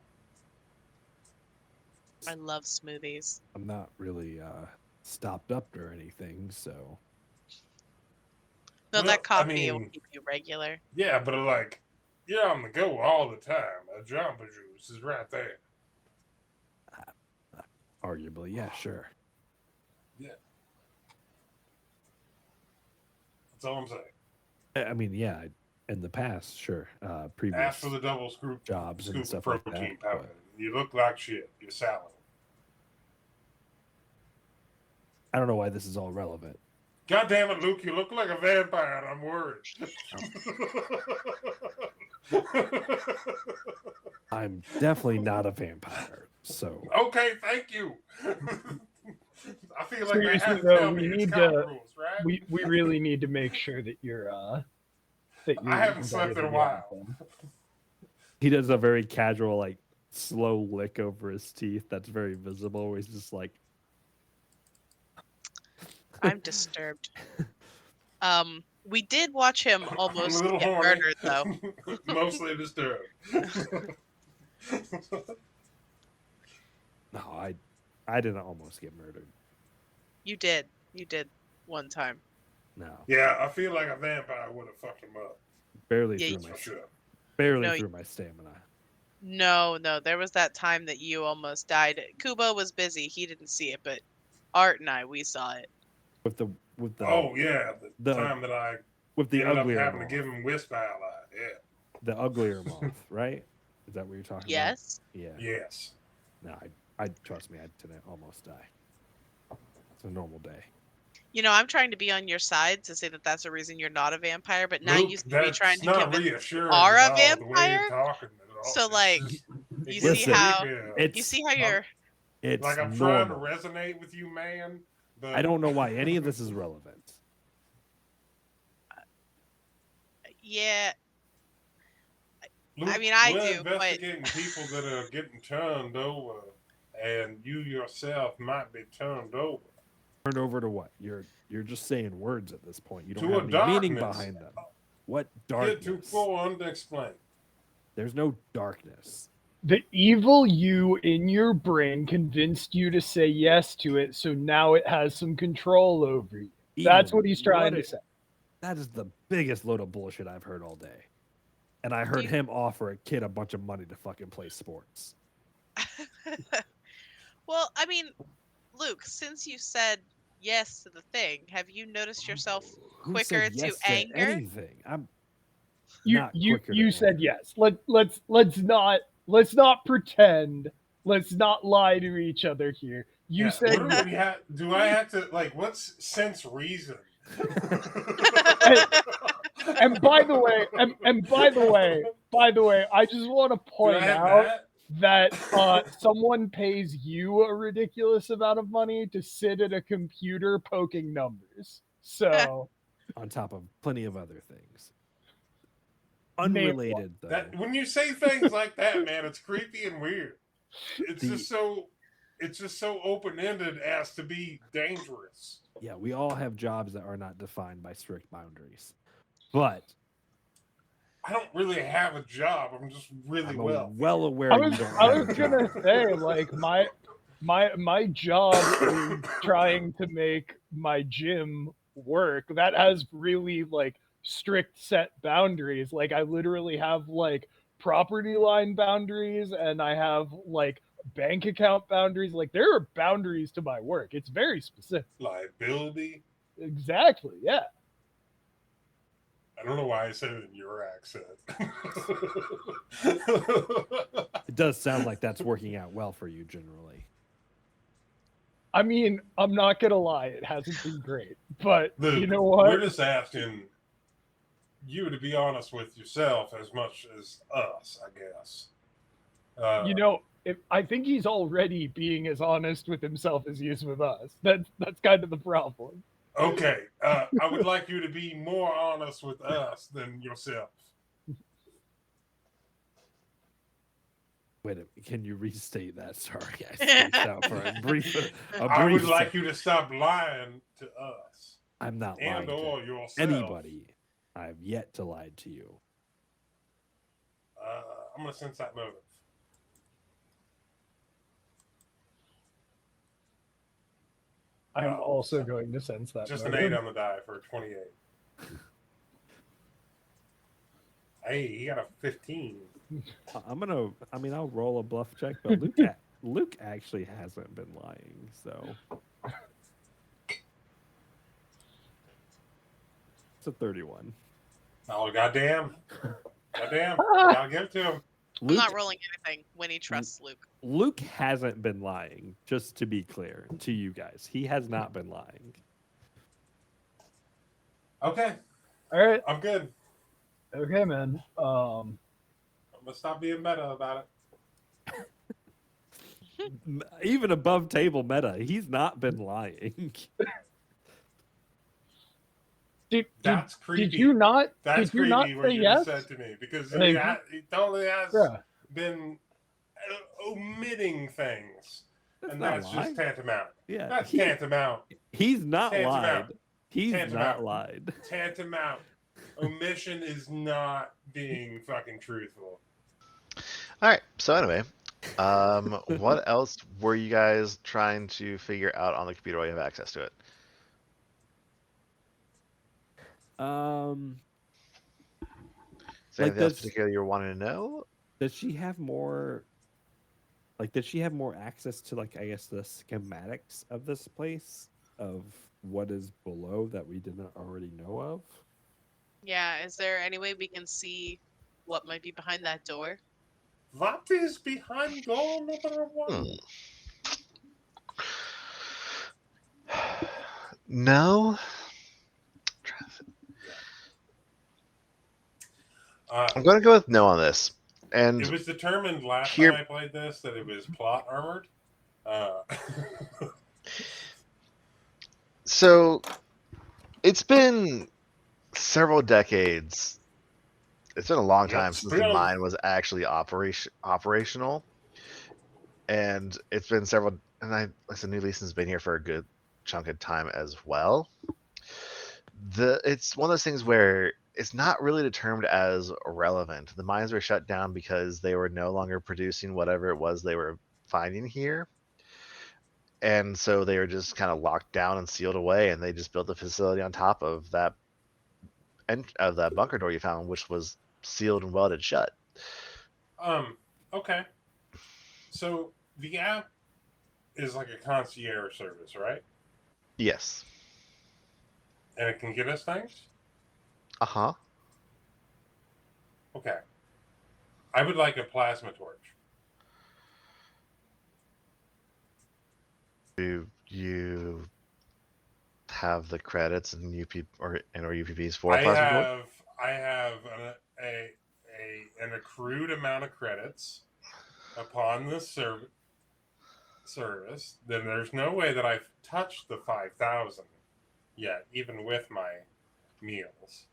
I love smoothies. I'm not really stopped up or anything, so No, Well, that I coffee will mean- keep you regular. Yeah, but like, you're on the go all the time. A Jamba Juice is right there. arguably, yeah, sure. That's all I'm saying. I mean, yeah, in the past, sure. Previous Ask for the double scoop jobs and of stuff like protein that. powder. but You look like shit. You're salad. I don't know why this is all relevant. God damn it, Luke! You look like a vampire, and I'm worried. I'm definitely not a vampire, so Okay, thank you. I feel like they Seriously have to though, tell we me his need comp to rules, right? we really need to make sure that you're I haven't slept in a while. he does a very casual, like slow lick over his teeth. That's very visible. Where he's just like, I'm disturbed. We did watch him I'm a almost little get horny. murdered, though. Mostly disturbed. no, I didn't almost get murdered. You did. You did one time. No, Yeah, I feel like a vampire would have fucked him up. barely Yeah, through For my sure. No, through my stamina. No, there was that time that you almost died. Kubo was busy. He didn't see it, but Art and I, we saw it. with the Oh yeah, the the time that I with the ended up uglier having to moth, give him wisp ally. Yeah. the uglier moth, right? Is that what you're talking Yes. about? Yeah. Yes. No, I trust me, I didn't almost die. It's a normal day. You know, I'm trying to be on your side to say that that's the reason you're not a vampire, but now Luke, you seem to be trying that's to not convince reassuring are at a all. The way you're vampire. talking at all. So, It's like, just, it you gets see Listen, how creepy. It's you see how you're. it's Like I'm normal. trying to resonate with you, man. But I don't know why any of this is relevant. Yeah, Luke, I mean, I we're do, but investigating people that are getting turned over, and you yourself might be turned over Turned over to what? You're just saying words at this point. You don't to a have any meaning darkness behind them. What heretofore darkness? unexplained. There's no darkness. The evil you in your brain convinced you to say yes to it, so now it has some control over you. That's Evil, what he's trying to it- say. That is the biggest load of bullshit I've heard all day. And I heard You- him offer a kid a bunch of money to fucking play sports. well, I mean, Luke, since you said yes to the thing, have you noticed yourself Who quicker said yes to anger? anything? I'm You not you quicker to you said anger. yes. Let's not pretend. Let's not lie to each other here. You Yeah, said what do yes. we have? Do I have to like? What's sense reason? And by the way, I just want to Do I point have out that? that someone pays you a ridiculous amount of money to sit at a computer poking numbers. So On top of plenty of other things. Name Unrelated, though. That when you say things like that, man, it's creepy and weird. It's The- just so open ended as to be dangerous. Yeah, we all have jobs that are not defined by strict boundaries. But I don't really have a job. I'm just really I'm well. well aware I you was don't I have was a gonna job. say like my job is trying to make my gym work. That has really like strict set boundaries. Like I literally have like property line boundaries and I have like bank account boundaries. Like there are boundaries to my work. It's very specific. Liability. Exactly. Yeah. I don't know why I said it in your accent. It does sound like that's working out well for you generally. I mean, I'm not gonna lie, it hasn't been great. But Luke, you know we're what? just asking you to be honest with yourself as much as us, I guess. You know, I think he's already being as honest with himself as he is with us. That's kind of the problem. Okay, I would like you to be more honest with us than yourself. Wait a minute, can you restate that? Sorry, I spaced out for a brief. I would like you to stop lying to us I'm not lying and to or yourself. anybody. I've yet to lie to you. I'm gonna sense that motive. I'm also going to sense that. Just an motive. 8 on the die for a 28. Hey, he got a 15. I'll roll a bluff check, but Luke actually hasn't been lying, so it's a 31. Oh, goddamn. Gotta give it to him. I'm Luke, not rolling anything when he trusts Luke. Luke hasn't been lying, just to be clear to you guys. He has not been lying. Okay, All right. I'm good. Okay, man. gonna stop being meta about it. Even above table meta, he's not been lying. That's creepy. Did you not? That's did you not creepy what say you yes? just said to me because Thank he totally has Yeah. been omitting things, That's and not that's just lying. tantamount. Yeah, That's tantamount. he's not Tantamount. lied. He's Tantamount. not lied. Tantamount. Omission is not being fucking truthful. All right. So anyway, what else were you guys trying to figure out on the computer while you have access to it? Is there Like anything else particular you're wanting to know? does she have more? Like, does she have more access to, like, I guess, the schematics of this place, of what is below that we didn't already know of? Yeah, is there any way we can see what might be behind that door? What is behind goal number one? No. I'm going to go with no on this. And it was determined last here- time I played this that it was plot armored. So it's been several decades. It's been a long time since the mine was actually operational. And it's been several, and like I said, New Leeson's been here for a good chunk of time as well. It's one of those things where it's not really determined as relevant. The mines were shut down because they were no longer producing whatever it was they were finding here. And so they were just kind of locked down and sealed away, and they just built a facility on top of that bunker door you found, which was sealed and welded shut. Okay. So the app is like a concierge service, right? Yes. And it can get us things? Uh-huh. Okay. I would like a plasma torch. Do you have the credits and UPPs for plasma torch? I have an accrued amount of credits upon this service. Then there's no way that I've touched the 5,000 yet, even with my meals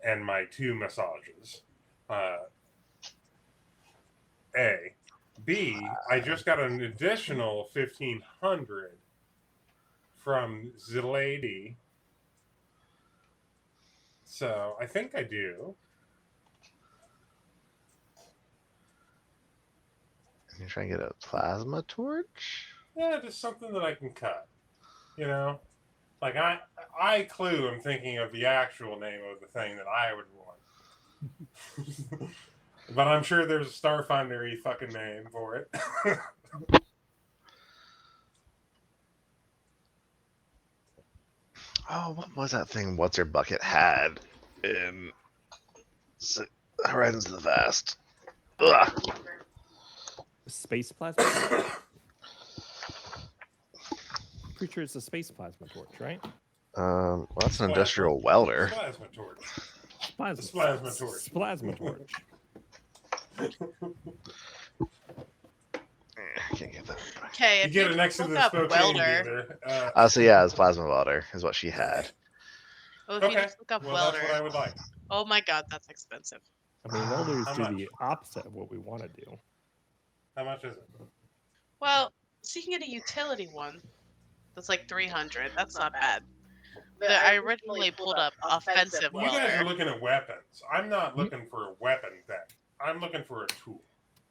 and my 2 massages. A. B. I just got an additional 1,500 from the lady. So I think I do. You're trying to get a plasma torch? Yeah, just something that I can cut. You know? Like I Clue, I'm thinking of the actual name of the thing that I would want. But I'm sure there's a Starfinder-y fucking name for it. Oh, what was that thing What's Her Bucket had in Horizons of the Vast? Ugh. Space plasma? Pretty sure it's a space plasma torch, right? Well, that's an industrial welder. Plasma torch. Plasma torch. Plasma torch. Can't get that. Okay, You if get you it next to look the up Spokane welder, dealer. So yeah, it's plasma welder is what she had. well, if you Okay. just look up Well, welder, that's what I would like. oh my god, that's expensive. I mean, welders How do much? the opposite of what we want to do. How much is it? Well, so you can get a utility one. That's like 300. That's not bad. I originally pulled up offensive You guys are welder. looking at weapons. I'm not looking for a weapon thing. I'm looking for a tool.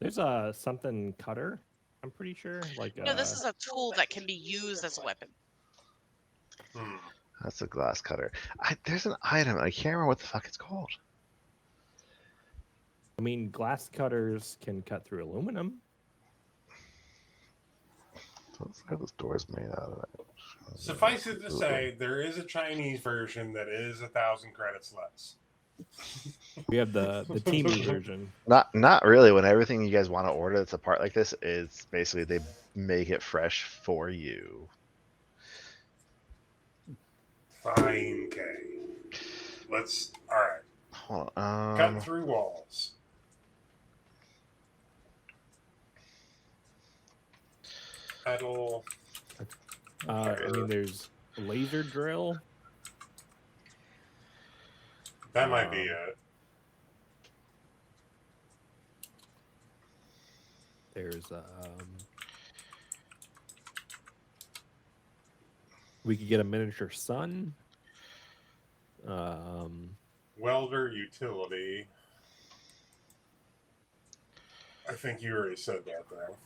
There's a something cutter, I'm pretty sure. Like No, this is a tool that can be used as a weapon. That's a glass cutter. There's an item. I can't remember what the fuck it's called. I mean, glass cutters can cut through aluminum. What's this door's made out of? Suffice it to say, there is a Chinese version that is 1,000 credits less. We have the Temu version. Not really. When everything you guys want to order that's a part like this, it's basically they make it fresh for you. Fine, okay. All right. Hold on. Cut through walls. Metal. I mean, there's laser drill. That might be it. There's we could get a miniature sun. Welder utility. I think you already said that though.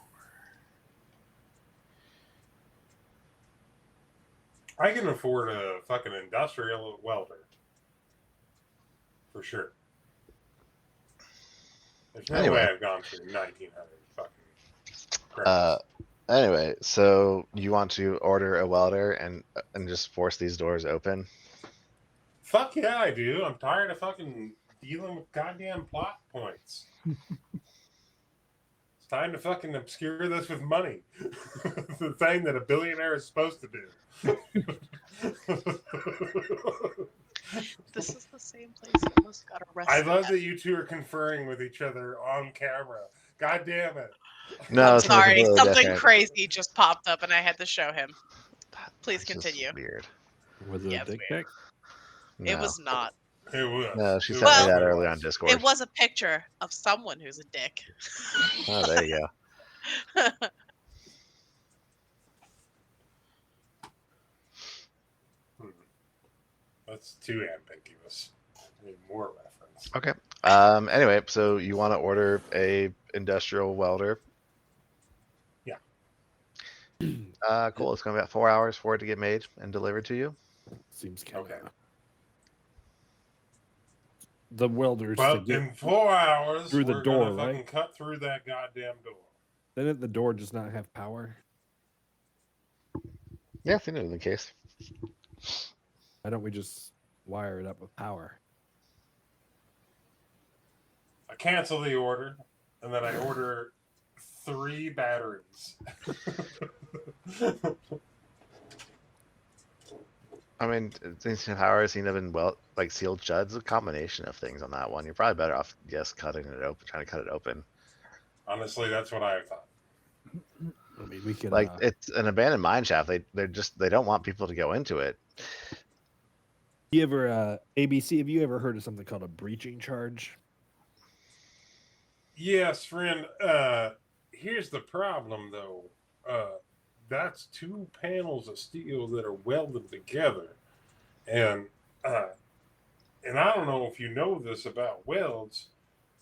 I can afford a fucking industrial welder. For sure. There's no Anyway. way I've gone through 1900 fucking credits. Anyway, so you want to order a welder and just force these doors open? Fuck yeah, I do. I'm tired of fucking dealing with goddamn plot points. It's time to fucking obscure this with money. The thing that a billionaire is supposed to do. This is the same place that almost got arrested. I love that you two are conferring with each other on camera. God damn it. No, I'm it's something sorry, completely something different. crazy just popped up and I had to show him. Please That's just continue. Weird. Was it Yeah, a it's dick weird. pic? No. It was not. It was. No, she It sent was. me that It early was. on Discord. It was a picture of someone who's a dick. Oh, there you go. That's too ambiguous. I need more reference. Okay. Anyway, so you want to order a industrial welder? Yeah. Cool. It's gonna be about 4 hours for it to get made and delivered to you. Seems kind of. Okay. The welders to But get in 4 hours, through the we're door, gonna fucking right? cut through that goddamn door. Didn't the door does not have power? Yeah, I think that's the case. Why don't we just wire it up with power? I cancel the order, and then I order 3 batteries. I mean, instant power has seen been like sealed shut. It's a combination of things on that one. You're probably better off just cutting it open, trying to cut it open. Honestly, that's what I thought. I mean, we could Like it's an abandoned mine shaft. They don't want people to go into it. You ever ABC? Have you ever heard of something called a breaching charge? Yes, friend. Here's the problem, though. That's 2 panels of steel that are welded together, and I don't know if you know this about welds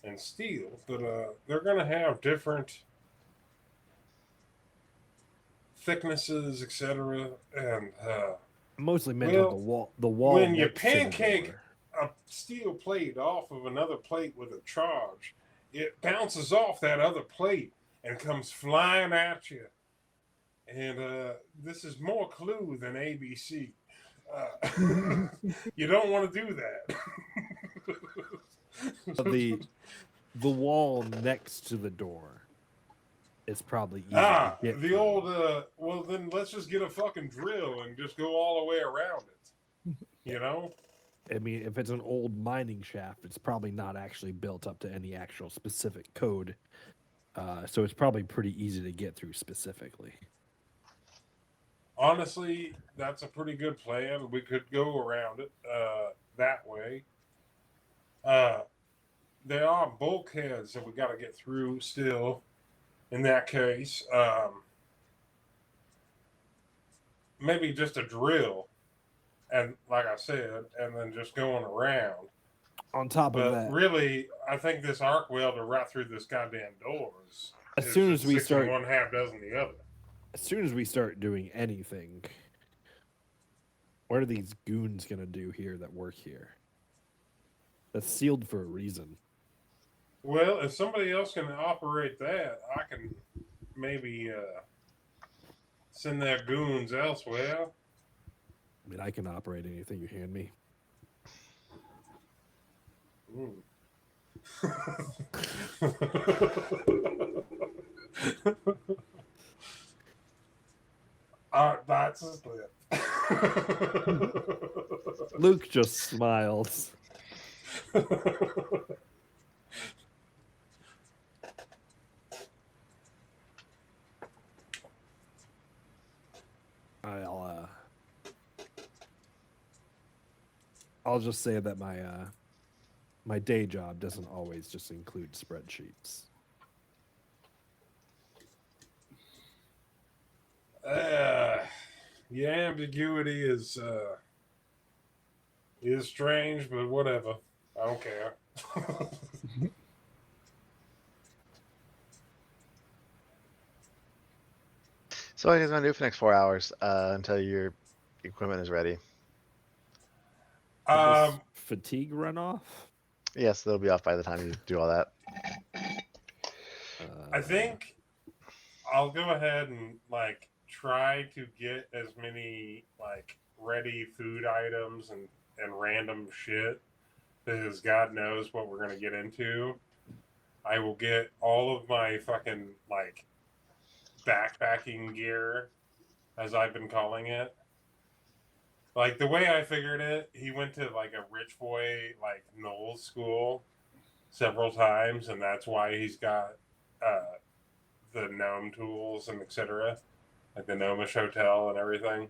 and steel, but they're going to have different thicknesses, etc. And Mostly meant well, on the wall. The wall. when you next to the pancake door. a steel plate off of another plate with a charge, it bounces off that other plate and comes flying at you. And this is more clue than ABC. You don't want to do that. the wall next to the door is probably easy to get the through. old. Well, then let's just get a fucking drill and just go all the way around it. You know. I mean, if it's an old mining shaft, it's probably not actually built up to any actual specific code. So it's probably pretty easy to get through specifically. Honestly, that's a pretty good plan. We could go around it that way. There are bulkheads that we got to get through still. In that case, maybe just a drill, and like I said, and then just going around. On top of But that, really, I think this arc welder right through this goddamn door is as soon as we six start, and one half dozen the other. as soon as we start doing anything, what are these goons gonna do here that work here? That's sealed for a reason. Well, if somebody else can operate that, I can maybe send their goons elsewhere. I mean, I can operate anything you hand me. That's his lip. Luke just smiles. I'll just say that my day job doesn't always just include spreadsheets. The ambiguity is strange, but whatever. I don't care. So what are you guys gonna do for the next 4 hours until your equipment is ready? Did this Um, fatigue run off? Yes, they'll be off by the time you do all that. I think I'll go ahead and like try to get as many like ready food items and random shit because God knows what we're gonna get into. I will get all of my fucking like backpacking gear, as I've been calling it. Like the way I figured it, he went to like a rich boy like Knowles school several times, and that's why he's got the gnome tools and etc. Like the Gnomish Hotel and everything.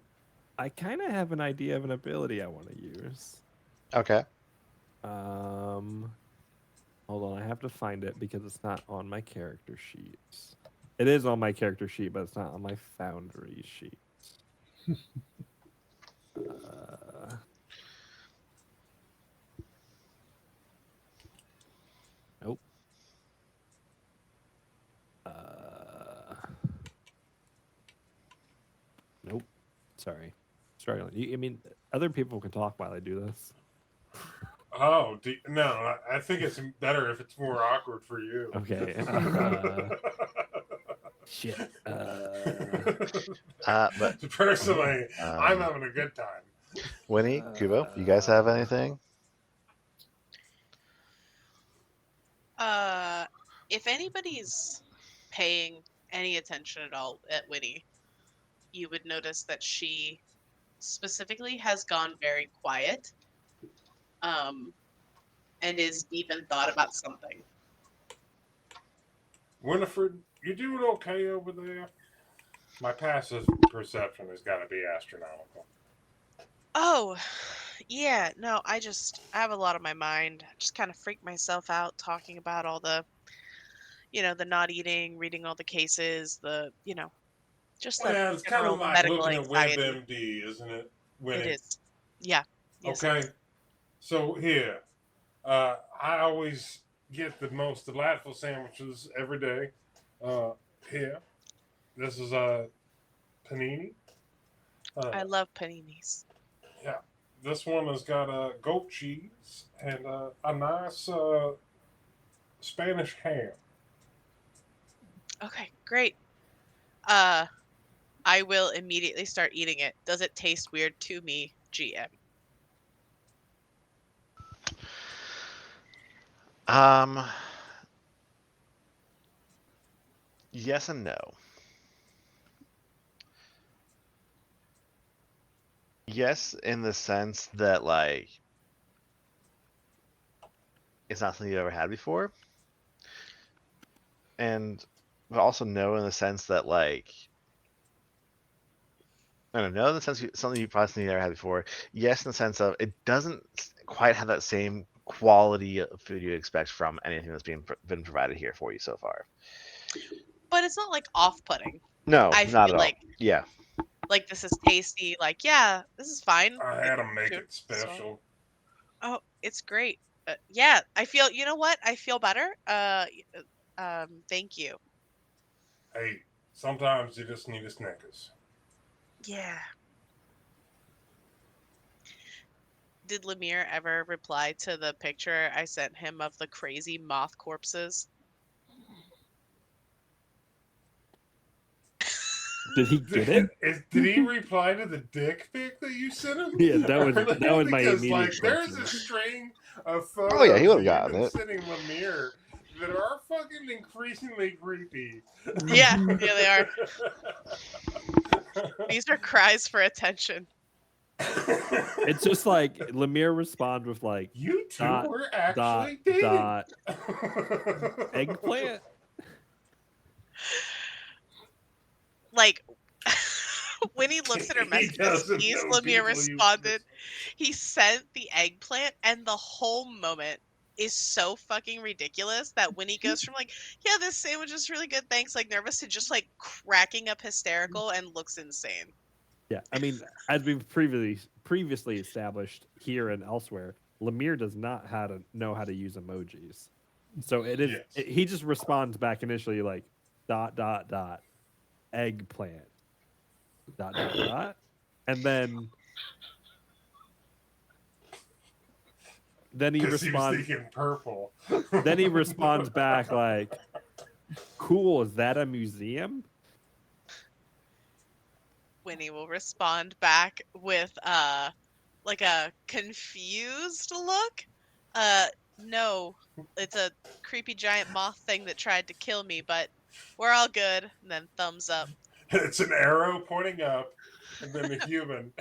I kind of have an idea of an ability I want to use. Okay. Hold on, I have to find it because it's not on my character sheets. It is on my character sheet, but it's not on my Foundry sheet. Nope. Nope. Sorry. Struggling. I mean, other people can talk while I do this. Oh, no, I think it's better if it's more awkward for you. Okay. Shit. But personally, I'm having a good time. Winnie, Kubo, you guys have anything? If anybody's paying any attention at all at Winnie, you would notice that she specifically has gone very quiet, and is deep in thought about something. Winifred, you doing okay over there? My passive perception has got to be astronomical. Oh, yeah. No, I have a lot on my mind. I just kind of freak myself out talking about all the, the not eating, reading all the cases, just the Well, it's kind general of like medical looking at anxiety. WebMD, isn't it, Winnie? It is. Yeah. Yes, Okay. So here, I always get the most delightful sandwiches every day. Here, this is a panini. I love paninis. Yeah, this one has got a goat cheese and a nice Spanish ham. Okay, great. I will immediately start eating it. Does it taste weird to me, GM? Yes and no. Yes, in the sense that like it's not something you've ever had before, and but also no in the sense that like I don't know in the sense something you probably never had before. Yes, in the sense of it doesn't quite have that same quality of food you expect from anything that's been provided here for you so far. But it's not like off-putting. No, I not feel at all. Yeah. like this is tasty. Like, yeah, this is fine. I had to make it special. Oh, it's great. Yeah, I feel. You know what? I feel better. Thank you. Hey, sometimes you just need a Snickers. Yeah. Did Lemire ever reply to the picture I sent him of the crazy moth corpses? Did he get it? Did he reply to the dick pic that you sent him? Yeah, that was my because, immediate there's question. a string of photos Oh yeah, he would have that you've gotten been it. sending Lemire that are fucking increasingly creepy. Yeah, they are. These are cries for attention. It's just like Lemire respond with like you two dot, were actually dot, dating. eggplant. Like when he looks at her He messages, doesn't sees know Lemire people use responded. He sent the eggplant, and the whole moment is so fucking ridiculous that when he goes from like, yeah, this sandwich is really good, thanks, like nervous, to just like cracking up hysterical and looks insane. Yeah, I mean, as we've previously established here and elsewhere, Lemire does not know how to use emojis. So Yes. he just responds back initially like dot, eggplant, dot, and then he Because he was responds. thinking purple. Then he responds back like, "Cool, is that a museum?" Winnie will respond back with like a confused look. No, it's a creepy giant moth thing that tried to kill me, but we're all good. And then thumbs up. It's an arrow pointing up, and then the human.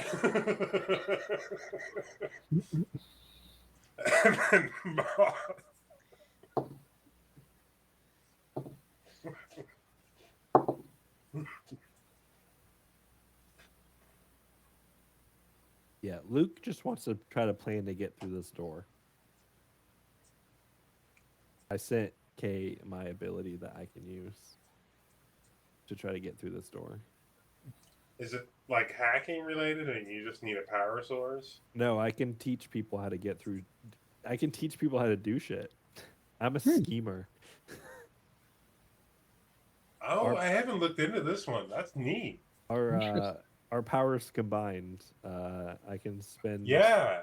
And then moth. Yeah, Luke just wants to try to plan to get through this door. I sent Kay my ability that I can use to try to get through this door. Is it like hacking related, and you just need a power source? No, I can teach people how to get through. I can teach people how to do shit. I'm a schemer. Oh, I haven't looked into this one. That's neat. Our powers combined, I can spend. Yeah.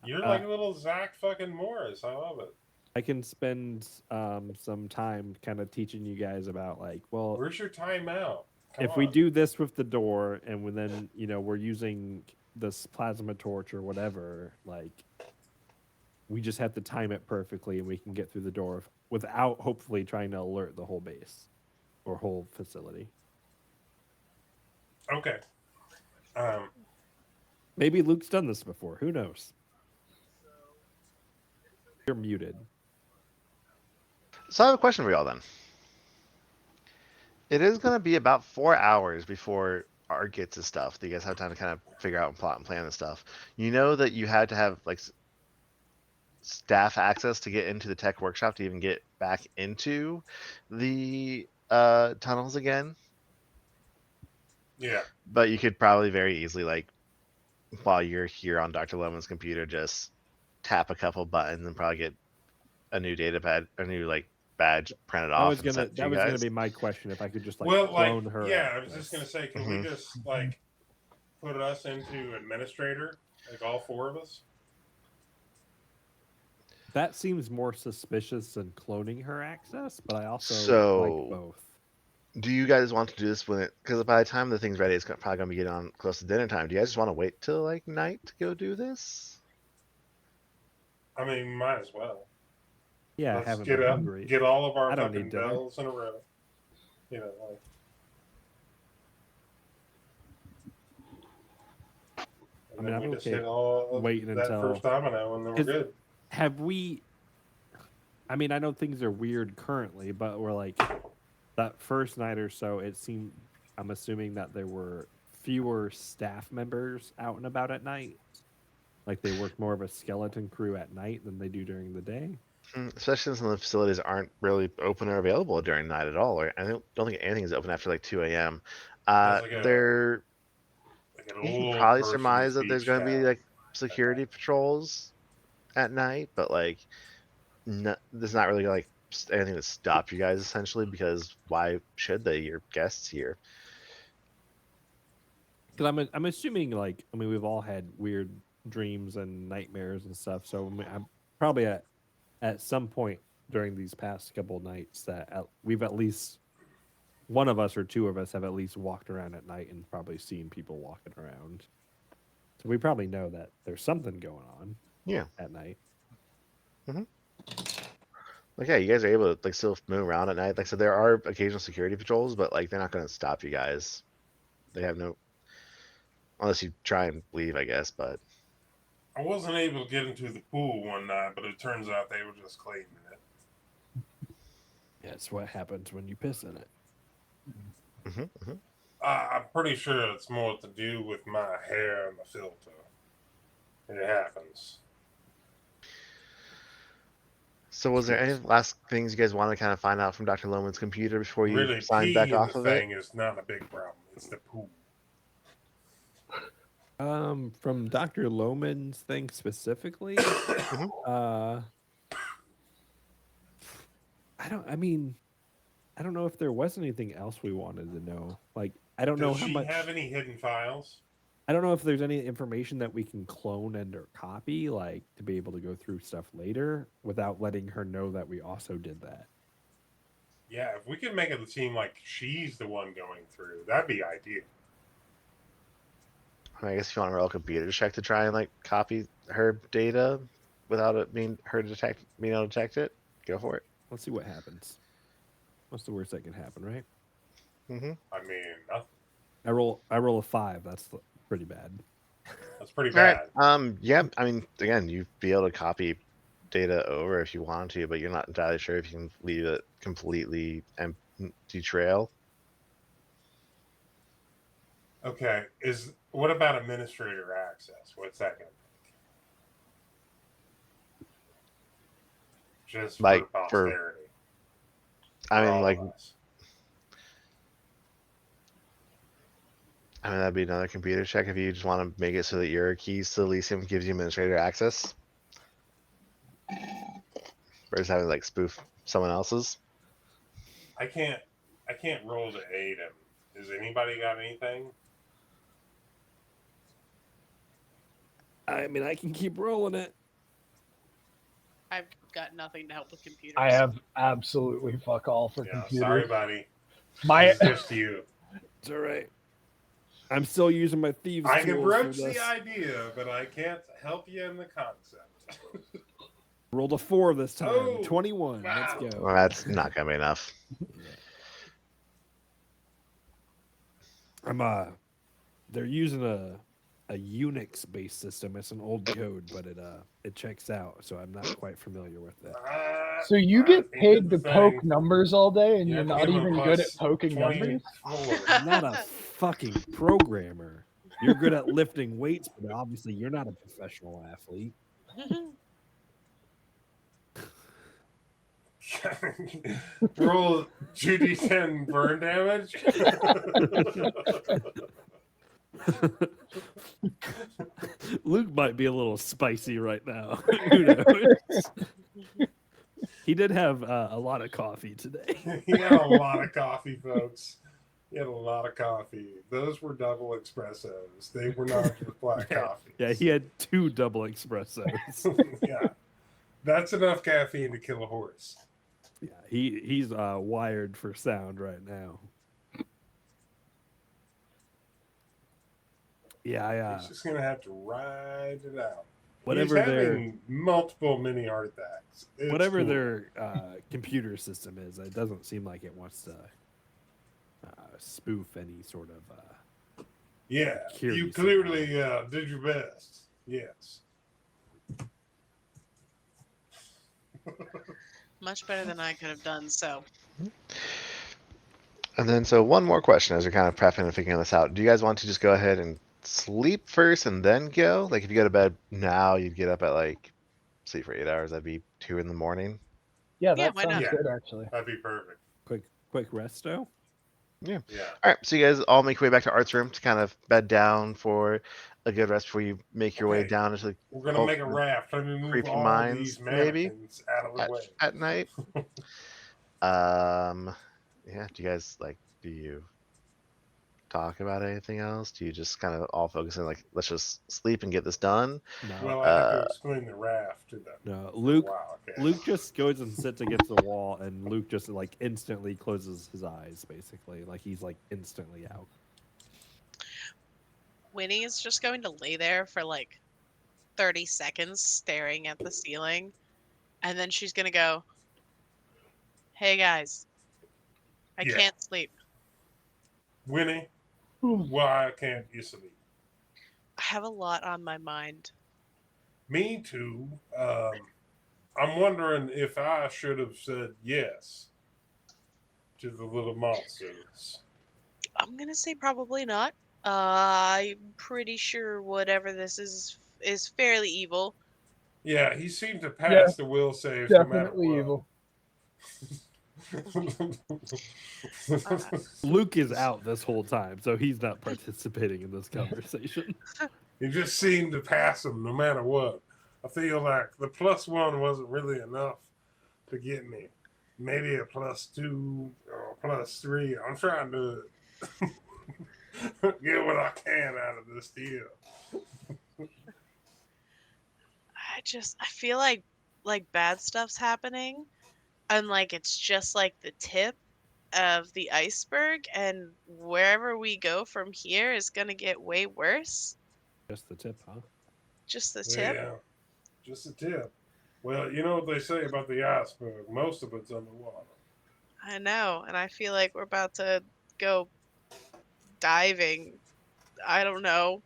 You're like a little Zach fucking Morris. I love it. I can spend some time kind of teaching you guys about like, well, Where's your timeout? if we do this with the door, and then we're using this plasma torch or whatever, like we just have to time it perfectly, and we can get through the door without hopefully trying to alert the whole base or whole facility. Okay. Maybe Luke's done this before. Who knows? You're muted. So I have a question for y'all then. It is going to be about 4 hours before Art gets his stuff. You guys have time to kind of figure out and plot and plan this stuff. You know that you had to have like staff access to get into the tech workshop to even get back into the tunnels again. Yeah. But you could probably very easily, like, while you're here on Dr. Lemon's computer, just tap a couple buttons and probably get a new data pad, a new like badge printed off. That was gonna be my question. If I could just like well, clone like, her. yeah, I was just gonna say, can we just like put us into administrator, like all four of us? That seems more suspicious than cloning her access, but I also like both. Do you guys want to do this when because by the time the thing's ready, it's probably going to be getting on close to dinner time. Do you guys just want to wait till like night to go do this? I mean, might as well. Yeah, let's haven't get been up, hungry. get all of our I don't fucking need dinner. bells in a row. You know, like. I mean, I'm we just okay hit all waiting that until first domino, and then we're good. Have we? I mean, I know things are weird currently, but we're like that first night or so. It seemed. I'm assuming that there were fewer staff members out and about at night. Like they work more of a skeleton crew at night than they do during the day. Especially since the facilities aren't really open or available during the night at all. Or I don't think anything is open after like 2 a.m. They're you can probably surmise that there's going to be like security patrols at night, but like there's not really like anything to stop you guys essentially, because why should they? You're guests here. Because I'm assuming like we've all had weird dreams and nightmares and stuff, so I'm probably at some point during these past couple of nights that we've at least one of us or two of us have at least walked around at night and probably seen people walking around. So we probably know that there's something going on. Yeah. At night. Mm-hmm. Like, yeah, you guys are able to like still move around at night. Like, so there are occasional security patrols, but like they're not going to stop you guys. They have no. unless you try and leave, I guess. But I wasn't able to get into the pool one night, but it turns out they were just cleaning it. Yeah, it's what happens when you piss in it. I'm pretty sure it's more to do with my hair and the filter. It happens. so, was there any last things you guys want to kind of find out from Dr. Loman's computer before you Really, sign pee back in off the of it? thing is not a big problem. It's the pool. From Dr. Loman's thing specifically, I don't know if there was anything else we wanted to know. Like, I don't know Does how she much. have any hidden files? I don't know if there's any information that we can clone and or copy, like to be able to go through stuff later without letting her know that we also did that. Yeah, if we could make it seem like she's the one going through, that'd be ideal. I guess if you want to roll a computer check to try and like copy her data without it being able to detect it, go for it. Let's see what happens. What's the worst that can happen, right? Mm-hmm. I mean, nothing. I roll a 5. That's pretty bad. That's pretty All right. bad. Yeah. I mean, again, you'd be able to copy data over if you want to, but you're not entirely sure if you can leave it completely empty trail. Okay, what about administrator access? What's that going to be? Just Like, for posterity. I for mean, all like, of us. I mean, that'd be another computer check if you just want to make it so that your keys to Elysium gives you administrator access. Versus having like spoof someone else's. I can't roll to aid him. Has anybody got anything? I mean, I can keep rolling it. I've got nothing to help with computers. I have absolutely fuck all for Yeah, computers. sorry, buddy. My It's just you. It's all right. I'm still using my thieves' I tools can for broach this. the idea, but I can't help you in the concept. Rolled a 4 this time. Oh, 21. wow. Let's go. Well, that's not gonna be enough. They're using a Unix-based system. It's an old code, but it checks out. So I'm not quite familiar with it. So you get paid to the poke thing. numbers all day, and You you're have to not give 'em even a good at plus poking 20 numbers. I'm not a fucking programmer. You're good at lifting weights, but obviously you're not a professional athlete. Roll 2d10 burn damage. Luke might be a little spicy right now. Who knows? He did have a lot of coffee today. He had a lot of coffee, folks. He had a lot of coffee. Those were double espressos. They were not just black coffee. Yeah, he had 2 double espressos. Yeah, that's enough caffeine to kill a horse. Yeah, he's wired for sound right now. Yeah, He's just gonna have to ride it out. whatever He's their having multiple mini artifacts. It's whatever cool. their computer system is, it doesn't seem like it wants to spoof any sort of. Yeah, security you clearly did your best. Yes. Much better than I could have done. So And then, so one more question as we're kind of prepping and figuring this out. Do you guys want to just go ahead and sleep first and then go? Like, if you go to bed now, you'd get up at like sleep for 8 hours. That'd be 2 in the morning. Yeah, Yeah, that why sounds not? good actually. That'd be perfect. quick resto. Yeah. All right, so you guys all make your way back to Art's room to kind of bed down for a good rest before you make your way Okay. down into We're gonna Oh, make a raft. Let me move creepy all mines, these maybe? mannequins out of the way. at night. Yeah. Do you guys do you talk about anything else? Do you just kind of all focus on like, let's just sleep and get this done? No, Well, I have to explain the raft to them. no. Luke Wow. Okay. Luke just goes and sits against the wall, and Luke just like instantly closes his eyes, basically, like he's like instantly out. Winnie is just going to lay there for like 30 seconds staring at the ceiling. And then she's going to go, "Hey guys, I Yeah. can't sleep." Winnie, why can't you sleep? have a lot on my mind. Me too. I'm wondering if I should have said yes to the little monsters. I'm gonna say probably not. I'm pretty sure whatever this is fairly evil. Yeah, he seemed to Yeah, pass the will saves no matter definitely what. evil. Luke is out this whole time, so he's not participating in this conversation. He just seemed to pass him no matter what. I feel like the +1 wasn't really enough to get me. Maybe a +2 or +3. I'm trying to get what I can out of this deal. I feel like bad stuff's happening, and like it's just like the tip of the iceberg, and wherever we go from here is gonna get way worse. Just the tip, huh? Just the tip. Yeah, just a tip. Well, you know what they say about the iceberg? Most of it's underwater. I know, and I feel like we're about to go diving. I don't know.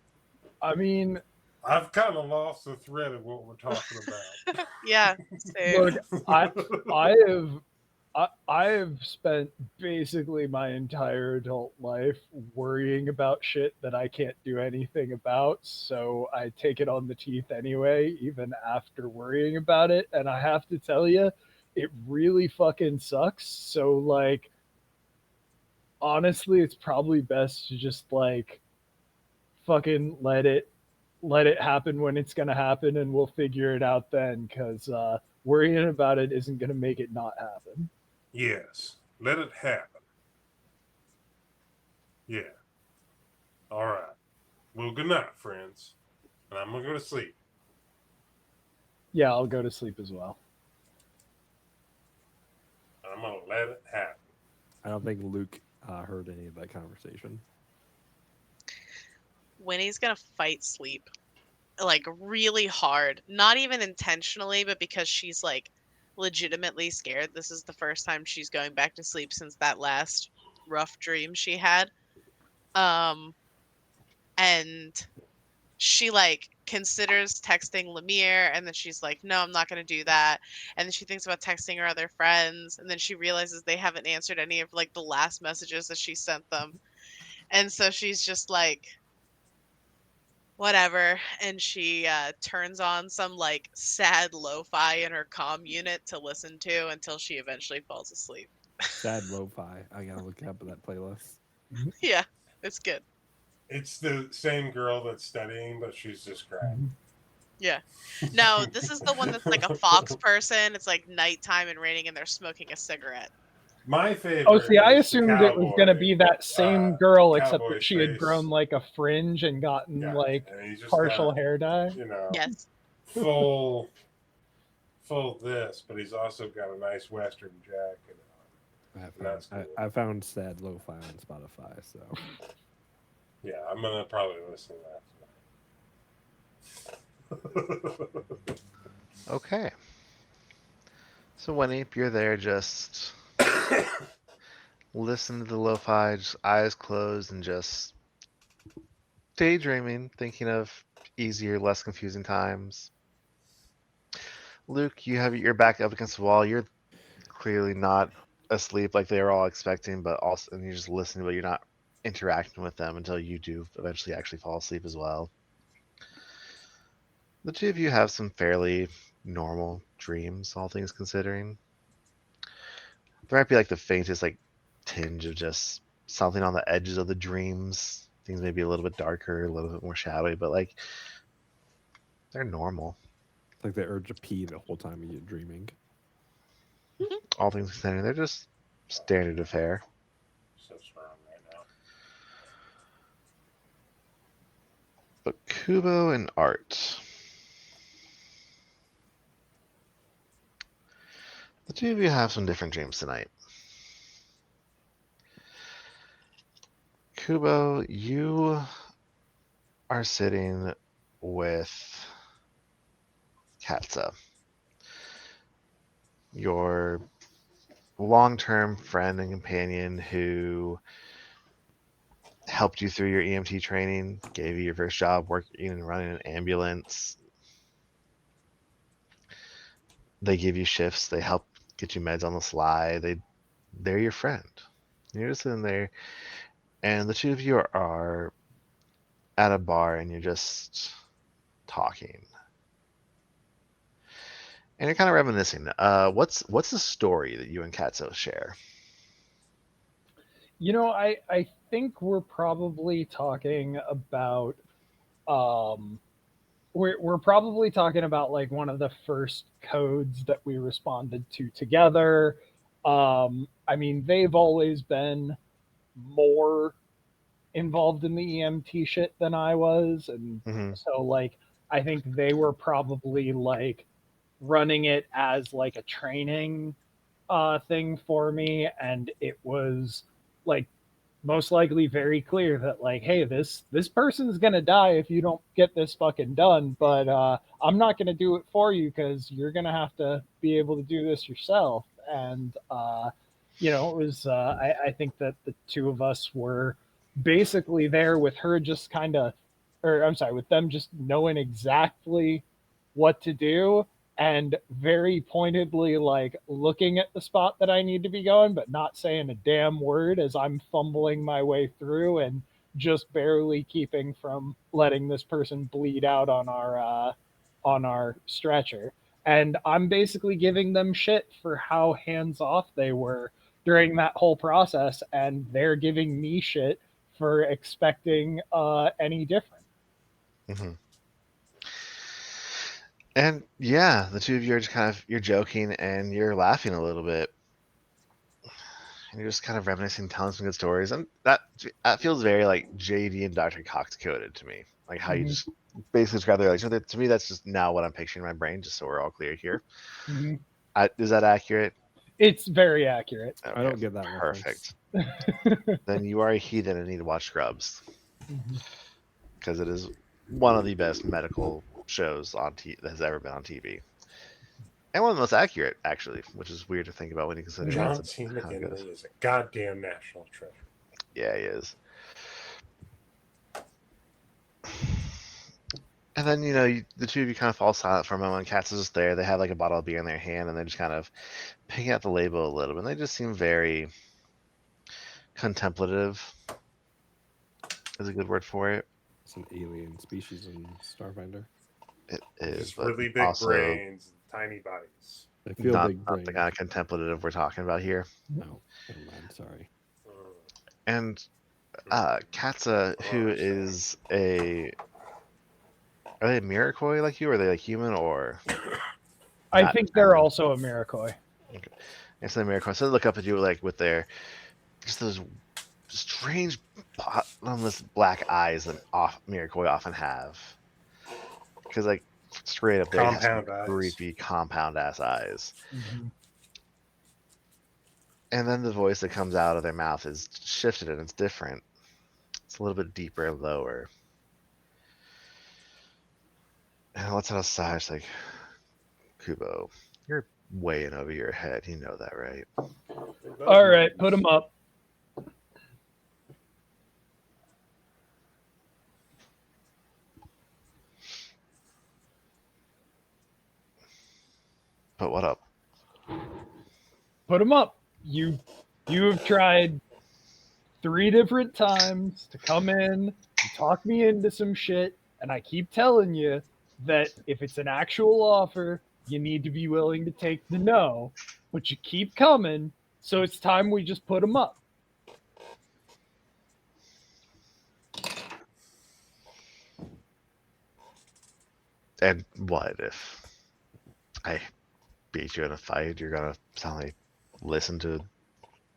I mean, I've kind of lost the thread of what we're talking about. Yeah, same. look, I have I have spent basically my entire adult life worrying about shit that I can't do anything about, so I take it on the teeth anyway, even after worrying about it. And I have to tell you, it really fucking sucks. So, like, honestly, it's probably best to just, like, fucking let it happen when it's gonna happen, and we'll figure it out then, because worrying about it isn't gonna make it not happen. Yes, let it happen. Yeah. All right. Well, good night, friends. And I'm going to go to sleep. Yeah, I'll go to sleep as well. I'm going to let it happen. I don't think Luke heard any of that conversation. Winnie's gonna fight sleep, like really hard. Not even intentionally, but because she's like legitimately scared. This is the first time she's going back to sleep since that last rough dream she had. Um, and she like considers texting Lemire, and then she's like, no, I'm not going to do that. And then she thinks about texting her other friends, and then she realizes they haven't answered any of like the last messages that she sent them. And so she's just like, whatever. And she turns on some like sad lo-fi in her comm unit to listen to until she eventually falls asleep. Sad lo-fi. I gotta look up that playlist. Yeah, it's good. It's the same girl that's studying, but she's just crying. Yeah. No, this is the one that's like a fox person. It's like nighttime and raining, and they're smoking a cigarette. My favorite. Oh, see, I is the assumed it was gonna cowboy, be that same girl, except cowboy that she had face. grown like a fringe and gotten Yeah, like and he's just partial got, hair dye. you know, Yes. full this, but he's also got a nice western jacket on. That's cool. I found sad lo-fi on Spotify, so Yeah, I'm gonna probably listen to that. Okay. So Winnie, you're there just listen to the lo-fi, just eyes closed and just daydreaming, thinking of easier, less confusing times. Luke, you have your back up against the wall. You're clearly not asleep like they were all expecting, but also and you're just listening, but you're not interacting with them until you do eventually actually fall asleep as well. The two of you have some fairly normal dreams, all things considering. There might be like the faintest like tinge of just something on the edges of the dreams. Things may be a little bit darker, a little bit more shadowy, but like they're normal. like the urge to pee the whole time you're dreaming. All things considering, they're just standard of fare. So strong right now. But Kubo and Art. The two of you have some different dreams tonight. Kubo, you are sitting with Katza, your long-term friend and companion who helped you through your EMT training, gave you your first job working and running an ambulance. They give you shifts. They help get you meds on the sly. They're your friend. You're just sitting there, and the two of you are at a bar, and you're just talking, and you're kind of reminiscing. What's the story that you and Katso share? I think we're probably talking about um we're probably talking about like one of the first codes that we responded to together. I mean, they've always been more involved in the EMT shit than I was, and Hmm. so like I think they were probably like running it as like a training thing for me, and it was like most likely very clear that like, hey, this person's gonna die if you don't get this fucking done, but I'm not gonna do it for you because you're gonna have to be able to do this yourself. And it was I think that the two of us were basically there with her just kind of, or I'm sorry, with them just knowing exactly what to do and very pointedly like looking at the spot that I need to be going, but not saying a damn word as I'm fumbling my way through and just barely keeping from letting this person bleed out on our stretcher. And I'm basically giving them shit for how hands off they were during that whole process, and they're giving me shit for expecting any different. Hmm. And yeah, the two of you are just kind of you're joking and you're laughing a little bit, and you're just kind of reminiscing, telling some good stories, and that feels very like JD and Dr. Cox coded to me. Like how you Mhm. just basically describe their like so to me that's just now what I'm picturing in my brain. Just so we're all clear here. Mhm. Is that accurate? It's very accurate. I Okay, don't get that reference. perfect. Then you are a heathen and need to watch Scrubs Mhm. because it is one of the best medical shows that has ever been on TV, and one of the most accurate, actually, which is weird to think about when you consider Mhm. John that's C. how it goes. McGinley is a goddamn national treasure. Yeah, he is. And then the two of you kind of fall silent for a moment. Katz is just there. They have like a bottle of beer in their hand, and they're just kind of picking out the label a little bit. And they just seem very contemplative. Is a good word for it. It's an alien species in Starfinder. It is, Just but really big also brains and tiny bodies. I feel not big the brain. kind of contemplative we're talking about here. No, never mind. Sorry. And Mm. Katza, who Oh, sorry. is are they a Mirakoi like you? Or are they like human or I not think they're determined? also a Mirakoi. Okay. It's the Mirakoi. So they look up at you like with their just those strange bottomless black eyes that Mirakoi often have. Because like straight up, they have some Compound eyes. creepy compound ass eyes. Mm-hmm. And then the voice that comes out of their mouth is shifted and it's different. It's a little bit deeper and lower. And what's outside? It's like, Kubo, you're way in over your head. You know that, right? All right, put them up. But what up? Put them up. You have tried 3 different times to come in and talk me into some shit, and I keep telling you that if it's an actual offer, you need to be willing to take the no, but you keep coming, so it's time we just put them up. And what if I beat you in a fight? You're gonna suddenly listen to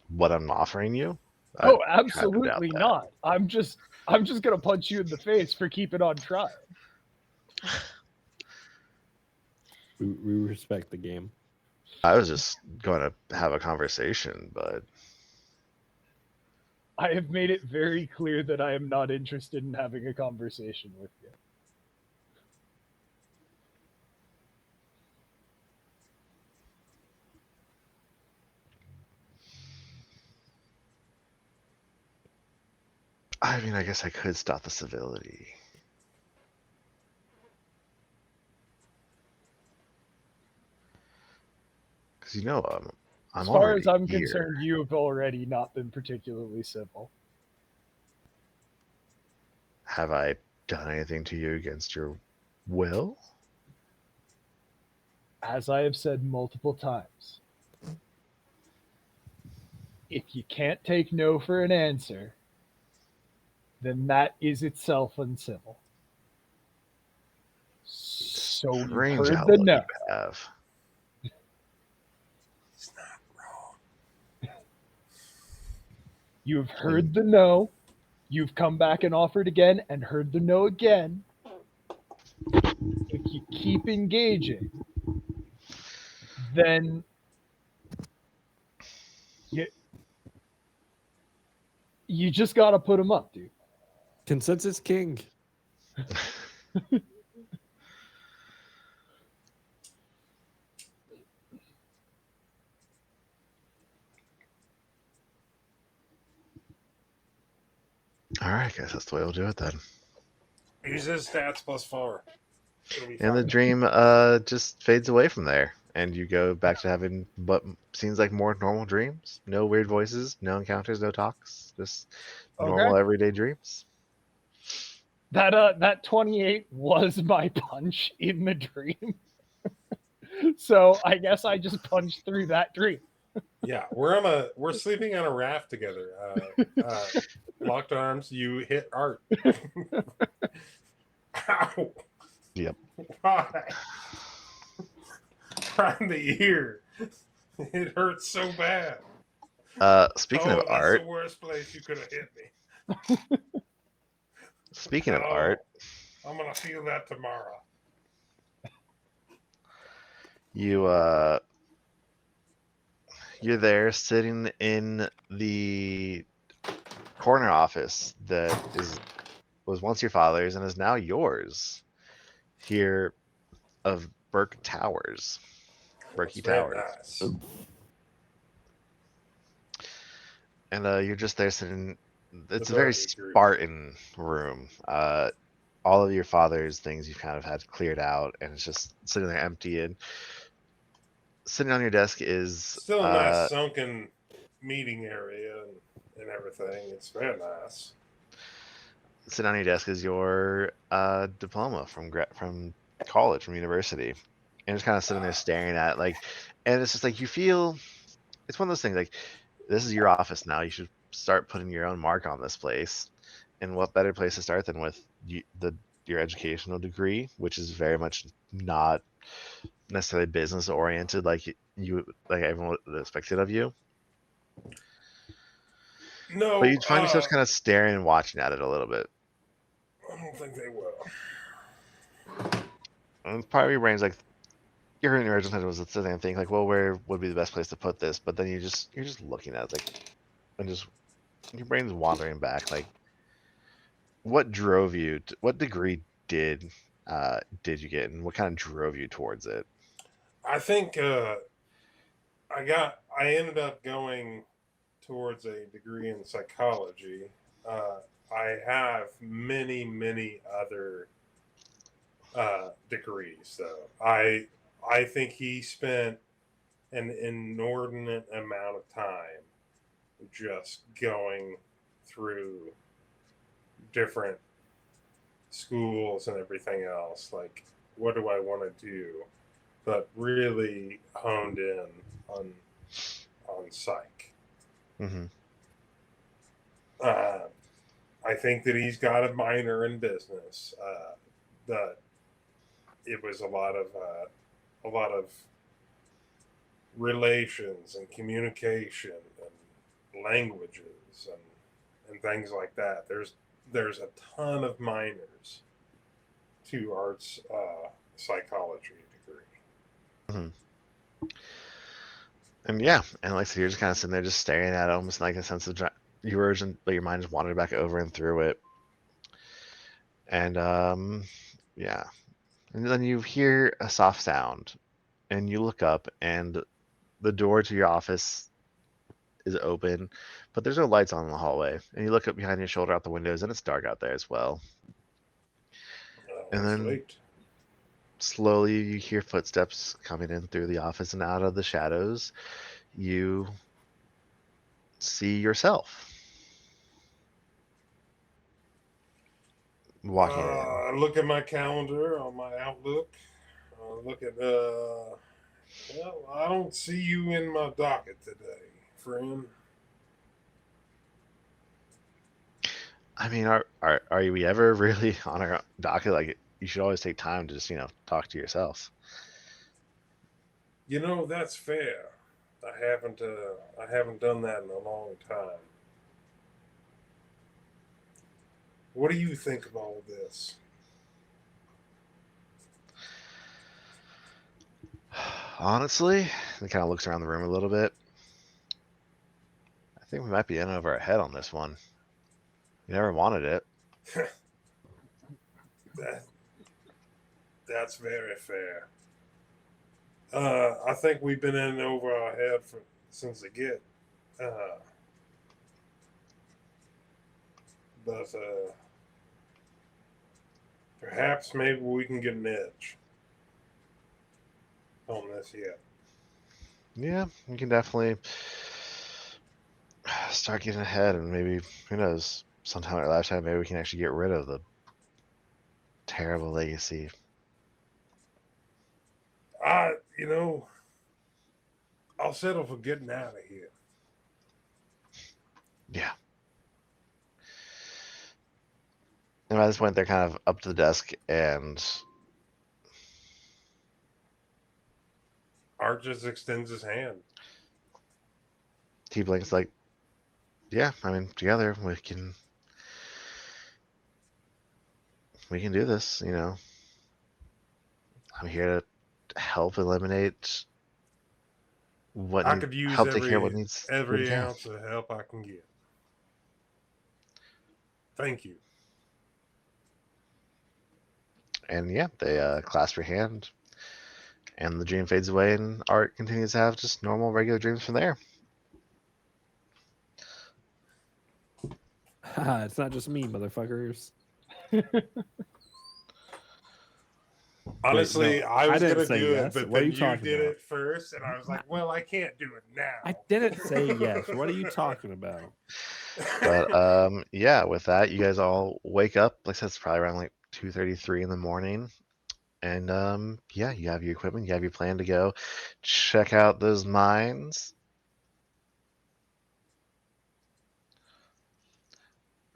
what I'm offering you? I Oh, kind of doubt absolutely that. not. I'm just gonna punch you in the face for keeping on trying. We respect the game. I was just going to have a conversation, but I have made it very clear that I am not interested in having a conversation with you. I mean, I guess I could stop the civility. Because I'm As far as already I'm here. concerned, you have already not been particularly civil. Have I done anything to you against your will? As I have said multiple times, if you can't take no for an answer, then that is itself uncivil. So you've Strange heard the outlook no. you have. He's not wrong. You've heard the no. You've come back and offered again and heard the no again. If you keep engaging, then you, you just got to put them up, dude. Consensus king. All right, guys, that's the way we'll do it then. Use his stats +4. It'll be And the fine. dream just fades away from there, and you go back to having what seems like more normal dreams. No weird voices, no encounters, no talks, just normal Okay. everyday dreams. That 28 was my punch in the dream. So I guess I just punched through that dream. Yeah, we're sleeping on a raft together. Locked arms. You hit Art. Ow! Yep. Why? Right in the ear. It hurts so bad. Speaking of That's art, the worst place you could have hit me. speaking of Oh, art, I'm gonna feel that tomorrow. you're there sitting in the corner office that was once your father's and is now yours. Here of Berkey Towers. It's very Towers. nice. And you're just there sitting. It's a The very Berkey group. Spartan room. All of your father's things you've kind of had cleared out, and it's just sitting there empty. And sitting on your desk is Still a nice sunken meeting area and everything. It's very nice. sitting on your desk is your diploma from college, from university, and just kind of sitting there staring at it, and it's just like you feel. It's one of those things like this is your office now. You should start putting your own mark on this place. And what better place to start than with your educational degree, which is very much not necessarily business oriented like everyone would expect it of you. No, But you'd find yourself kind of staring and watching at it a little bit. I don't think they will. And part of your brain's like, your original intention was to sit there and think like, well, where would be the best place to put this? But then you're just looking at it and just your brain's wandering back like, what drove you? What degree did you get, and what kind of drove you towards it? I think I ended up going towards a degree in psychology. I have many other degrees though. I think he spent an inordinate amount of time just going through different schools and everything else. Like, what do I want to do? But really honed in on psych. Mm-hmm. I think that he's got a minor in business. That it was a lot of relations and communication and languages and things like that. There's a ton of minors to Art's psychology degree. Mm-hmm. And yeah, and like I said, you're just kind of sitting there, just staring at it, almost like a sense of your urgent, but your mind just wandered back over and through it. And yeah, and then you hear a soft sound, and you look up, and the door to your office is open, but there's no lights on in the hallway. And you look up behind your shoulder out the windows, and it's dark out there as well. And That's then late. slowly you hear footsteps coming in through the office, and out of the shadows, you see yourself walking in. I look at my calendar on my Outlook. Look at well, I don't see you in my docket today, friend. I mean, are we ever really on our docket? Like, you should always take time to just talk to yourself. You know, that's fair. I haven't done that in a long time. What do you think of all this? Honestly, he kind of looks around the room a little bit. I think we might be in over our head on this one. You never wanted it. That's very fair. I think we've been in over our head since the get. But perhaps maybe we can get an edge on this yet. Yeah, we can definitely start getting ahead, and maybe, who knows, sometime in our lifetime, maybe we can actually get rid of the terrible legacy. You know, I'll settle for getting out of here. Yeah. And by this point, they're kind of up to the desk, and Art just extends his hand. T-Blink's like, yeah, I mean, together we can do this, I'm here to help eliminate I could use help take care of what needs to be every taken. ounce of help I can get. Thank you. And yeah, they clasp your hand, and the dream fades away, and Art continues to have just normal, regular dreams from there. It's not just me, motherfuckers. Honestly, no, I was I didn't going to say do yes. it, but What are then you you talking did about? it first, and I was like, well, I can't do it now. I didn't say yes. What are you talking about? But yeah, with that, you guys all wake up. Like I said, it's probably around like 2:33 in the morning. And yeah, you have your equipment, you have your plan to go check out those mines.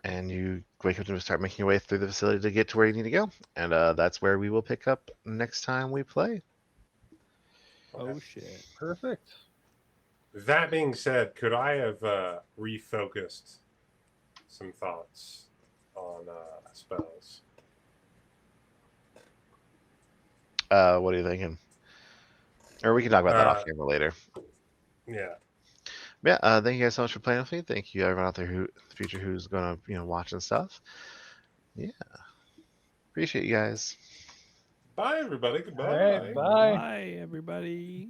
And you wake up and start making your way through the facility to get to where you need to go. And that's where we will pick up next time we play. Oh shit. Perfect. That being said, could I have refocused some thoughts on spells? What are you thinking? Or we can talk about that off camera later. Yeah. Yeah, thank you guys so much for playing with me. Thank you everyone out there who the future who's gonna watch and stuff. Yeah, appreciate you guys. Bye, everybody. Goodbye. All right, bye. Bye, everybody.